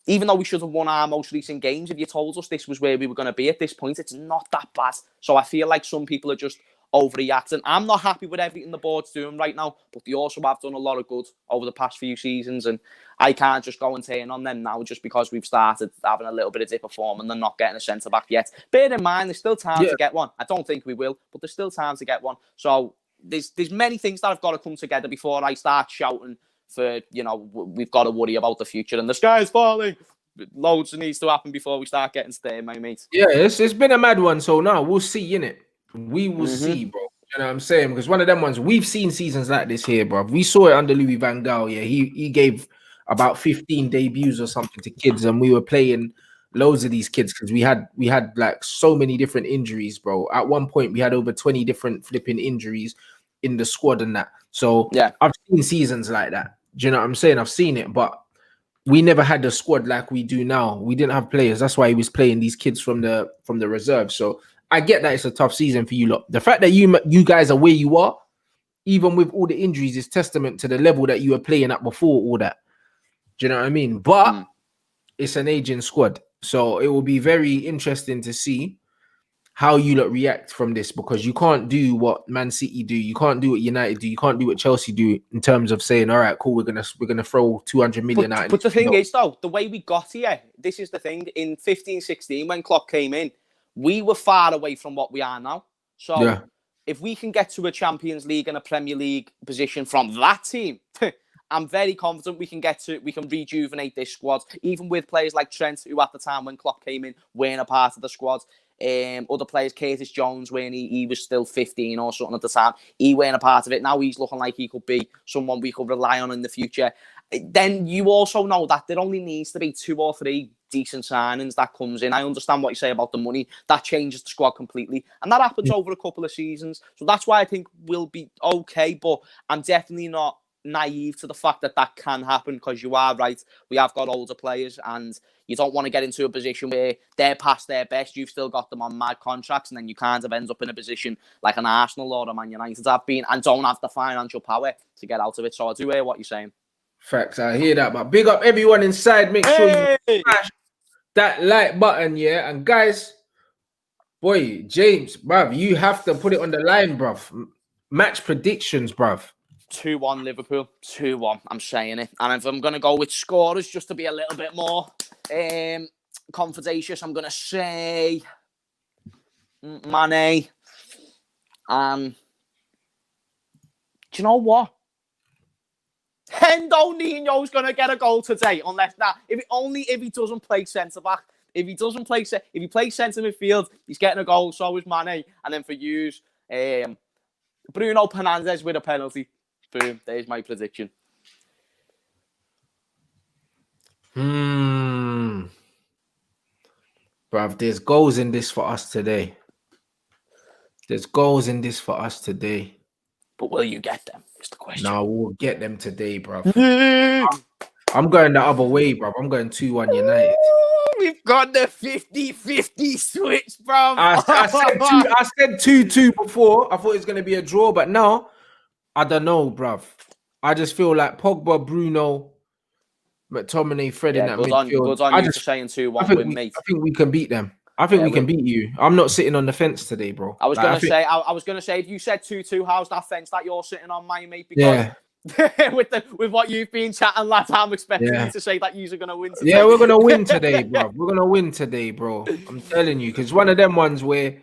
Even though we should have won our most recent games, if you told us this was where we were going to be at this point, it's not that bad. So I feel like some people are just overreacting. I'm not happy with everything the board's doing right now, but they also have done a lot of good over the past few seasons, and I can't just go and turn on them now just because we've started having a little bit of dip of form and they're not getting a centre-back yet. Bear in mind, there's still time to get one. I don't think we will, but there's still time to get one. So there's many things that have got to come together before I start shouting for, you know, we've got to worry about the future and the sky's falling. Loads needs to happen before we start getting staying, my mate. Yeah, it's been a mad one. So now we'll see, innit? We will see, bro. You know what I'm saying? Because one of them ones, we've seen seasons like this here, bro. We saw it under Louis Van Gaal. Yeah, he gave about 15 debuts or something to kids, and we were playing loads of these kids because we had like so many different injuries, bro. At one point, we had over 20 different flipping injuries in the squad and that. So yeah, I've seen seasons like that. Do you know what I'm saying? I've seen it, but we never had a squad like we do now. We didn't have players. That's why he was playing these kids from the reserve. So I get that it's a tough season for you lot. The fact that you guys are where you are, even with all the injuries, is testament to the level that you were playing at before all that. Do you know what I mean? But it's an aging squad. So it will be very interesting to see how you lot react from this, because you can't do what Man City do, you can't do what United do, you can't do what Chelsea do in terms of saying, all right, cool, we're gonna throw 200 million out. But the thing is, though, the way we got here, this is the thing. In 15-16, when Klopp came in, we were far away from what we are now. So if we can get to a Champions League and a Premier League position from that team, I'm very confident we can rejuvenate this squad, even with players like Trent, who at the time when Klopp came in weren't a part of the squad. Other players, Curtis Jones, when he was still 15 or something at the time, he weren't a part of it. Now he's looking like he could be someone we could rely on in the future. Then you also know that there only needs to be 2 or 3 decent signings that comes in. I understand what you say about the money. That changes the squad completely. And that happens over a couple of seasons. So that's why I think we'll be okay. But I'm definitely not naive to the fact that that can happen, because you are right. We have got older players, and you don't want to get into a position where they're past their best. You've still got them on mad contracts, and then you kind of end up in a position like an Arsenal or a Man United have been, and don't have the financial power to get out of it. So I do hear what you're saying. Facts, I hear that. But big up everyone inside. Make sure you smash that like button, yeah. And guys, boy, James, bruv, you have to put it on the line, bruv. Match predictions, bruv. 2-1 Liverpool, 2-1. I'm saying it. And if I'm going to go with scorers, just to be a little bit more confidentious, I'm going to say Mane. Do you know what? Hendo Nino's going to get a goal today, unless that. If he doesn't play centre back. If he plays centre midfield, he's getting a goal. So is Mane. And then for yous, Bruno Fernandes with a penalty. Boom, there's my prediction. Bruv, there's goals in this for us today. There's goals in this for us today. But will you get them? Is the question. No, we'll get them today, bruv. I'm going the other way, bruv. I'm going 2-1 United. We've got the 50-50 switch, bruv. I said 2-2 before. I thought it was going to be a draw, but now, I don't know, bruv. I just feel like Pogba, Bruno, McTominay, Fred in that midfield. Good on you for saying 2-1 with me. I think we can beat them. I think we can beat you. I'm not sitting on the fence today, bro. I was going to say, if you said 2-2, how's that fence that you're sitting on, my mate? Because with what you've been chatting, lads, I'm expecting Yeah. you to say that you're going to win today. Yeah, we're gonna win today, bro. We're gonna win today, bro. I'm telling you, because one of them ones where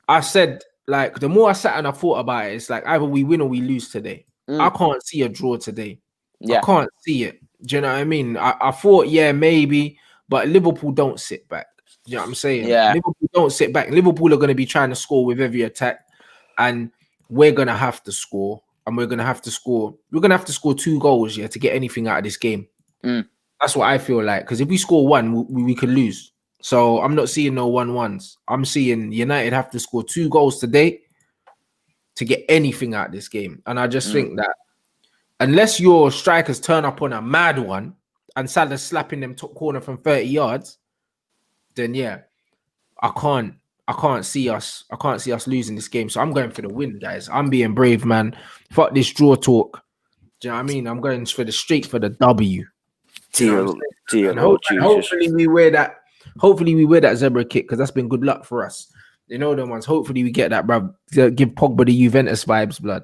I said, like, the more I sat and I thought about it, it's like either we win or we lose today. I can't see a draw today. Yeah. I can't see it. Do you know what I mean? I thought, yeah, maybe, but Liverpool don't sit back. Do you know what I'm saying? Yeah. Liverpool don't sit back. Liverpool are going to be trying to score with every attack, and we're going to have to score, and we're going to have to score. We're going to have to score 2 goals, yeah, to get anything out of this game. That's what I feel like. Because if we score 1, we could lose. So I'm not seeing no 1-1s. I'm seeing United have to score 2 goals today to get anything out of this game. And I just think that unless your strikers turn up on a mad one and Salah's slapping them top corner from 30 yards, then yeah, I can't see us losing this game. So I'm going for the win, guys. I'm being brave, man. Fuck this draw talk. Do you know what I mean? I'm going straight for the W. Dear Lord Jesus. Hopefully we wear that zebra kit, because that's been good luck for us. You know them ones. Hopefully we get that, bro. Give Pogba the Juventus vibes, blood.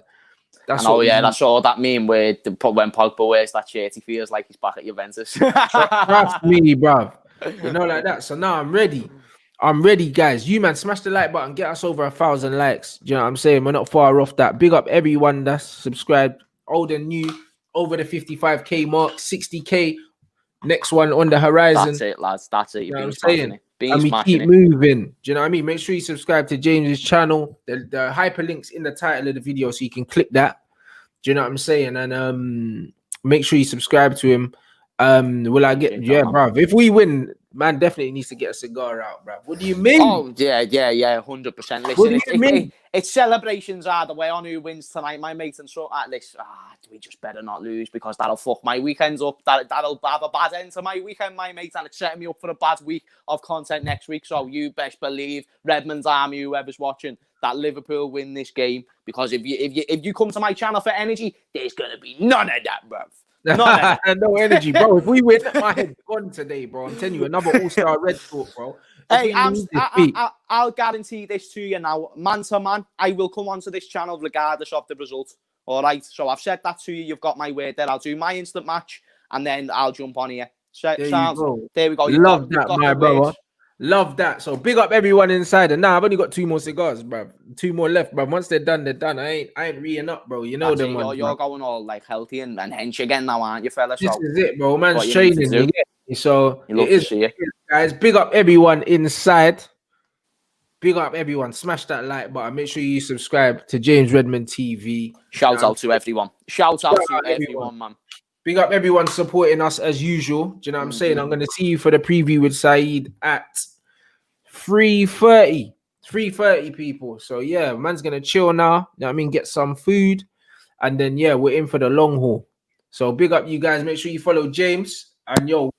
That's that's all that mean where when Pogba wears that shirt, he feels like he's back at Juventus. Trust me, bro. You know, like that. So now I'm ready. I'm ready, guys. You, man, smash the like button. Get us over 1,000 likes. Do you know what I'm saying? We're not far off that. Big up everyone that's subscribed, old and new, over the 55k mark, 60k. Next one on the horizon. That's it, lads. That's it. You know You've been smashing it. And we keep moving. Do you know what I mean? Make sure you subscribe to James's channel. The hyperlink's in the title of the video, so you can click that. Do you know what I'm saying? And make sure you subscribe to him. Will I get? Yeah, bro. If we win, man, definitely needs to get a cigar out, bro. What do you mean? Oh yeah, 100%. Listen, it's celebrations are the way on who wins tonight, my mate, and so at least we just better not lose, because that'll fuck my weekends up. That'll have a bad end to my weekend, my mate, and it's setting me up for a bad week of content next week. So you best believe, Redmond's Army, whoever's watching, that Liverpool win this game, because if you come to my channel for energy, there's gonna be none of that, bruv. No energy, bro. If we win, my head's gone today, bro. I'm telling you, another all-star red talk, bro. Hey, I'll guarantee this to you now, man to man. I will come onto this channel regardless of the result. All right. So I've said that to you. You've got my word there. I'll do my instant match, and then I'll jump on here. There we go. Love that, my brother. Love that. So big up everyone inside. And now I've only got 2 more cigars, bro. 2 more left, bro. Once they're done, they're done. I ain't re-ing up, bro. You know them ones. You're going all like healthy and hench again now, aren't you, fella? This is it, bro. Man's training. You get me? So it is, guys. Big up everyone inside. Big up everyone. Smash that like button. Make sure you subscribe to James Redmond TV. Shout out to everyone. Shout out to everyone, man. Big up everyone supporting us as usual. Do you know what I'm saying? I'm going to see you for the preview with Saeed at 3:30. 3:30, people. So yeah, man's going to chill now. You know what I mean? Get some food. And then, yeah, we're in for the long haul. So big up you guys. Make sure you follow James. And yo,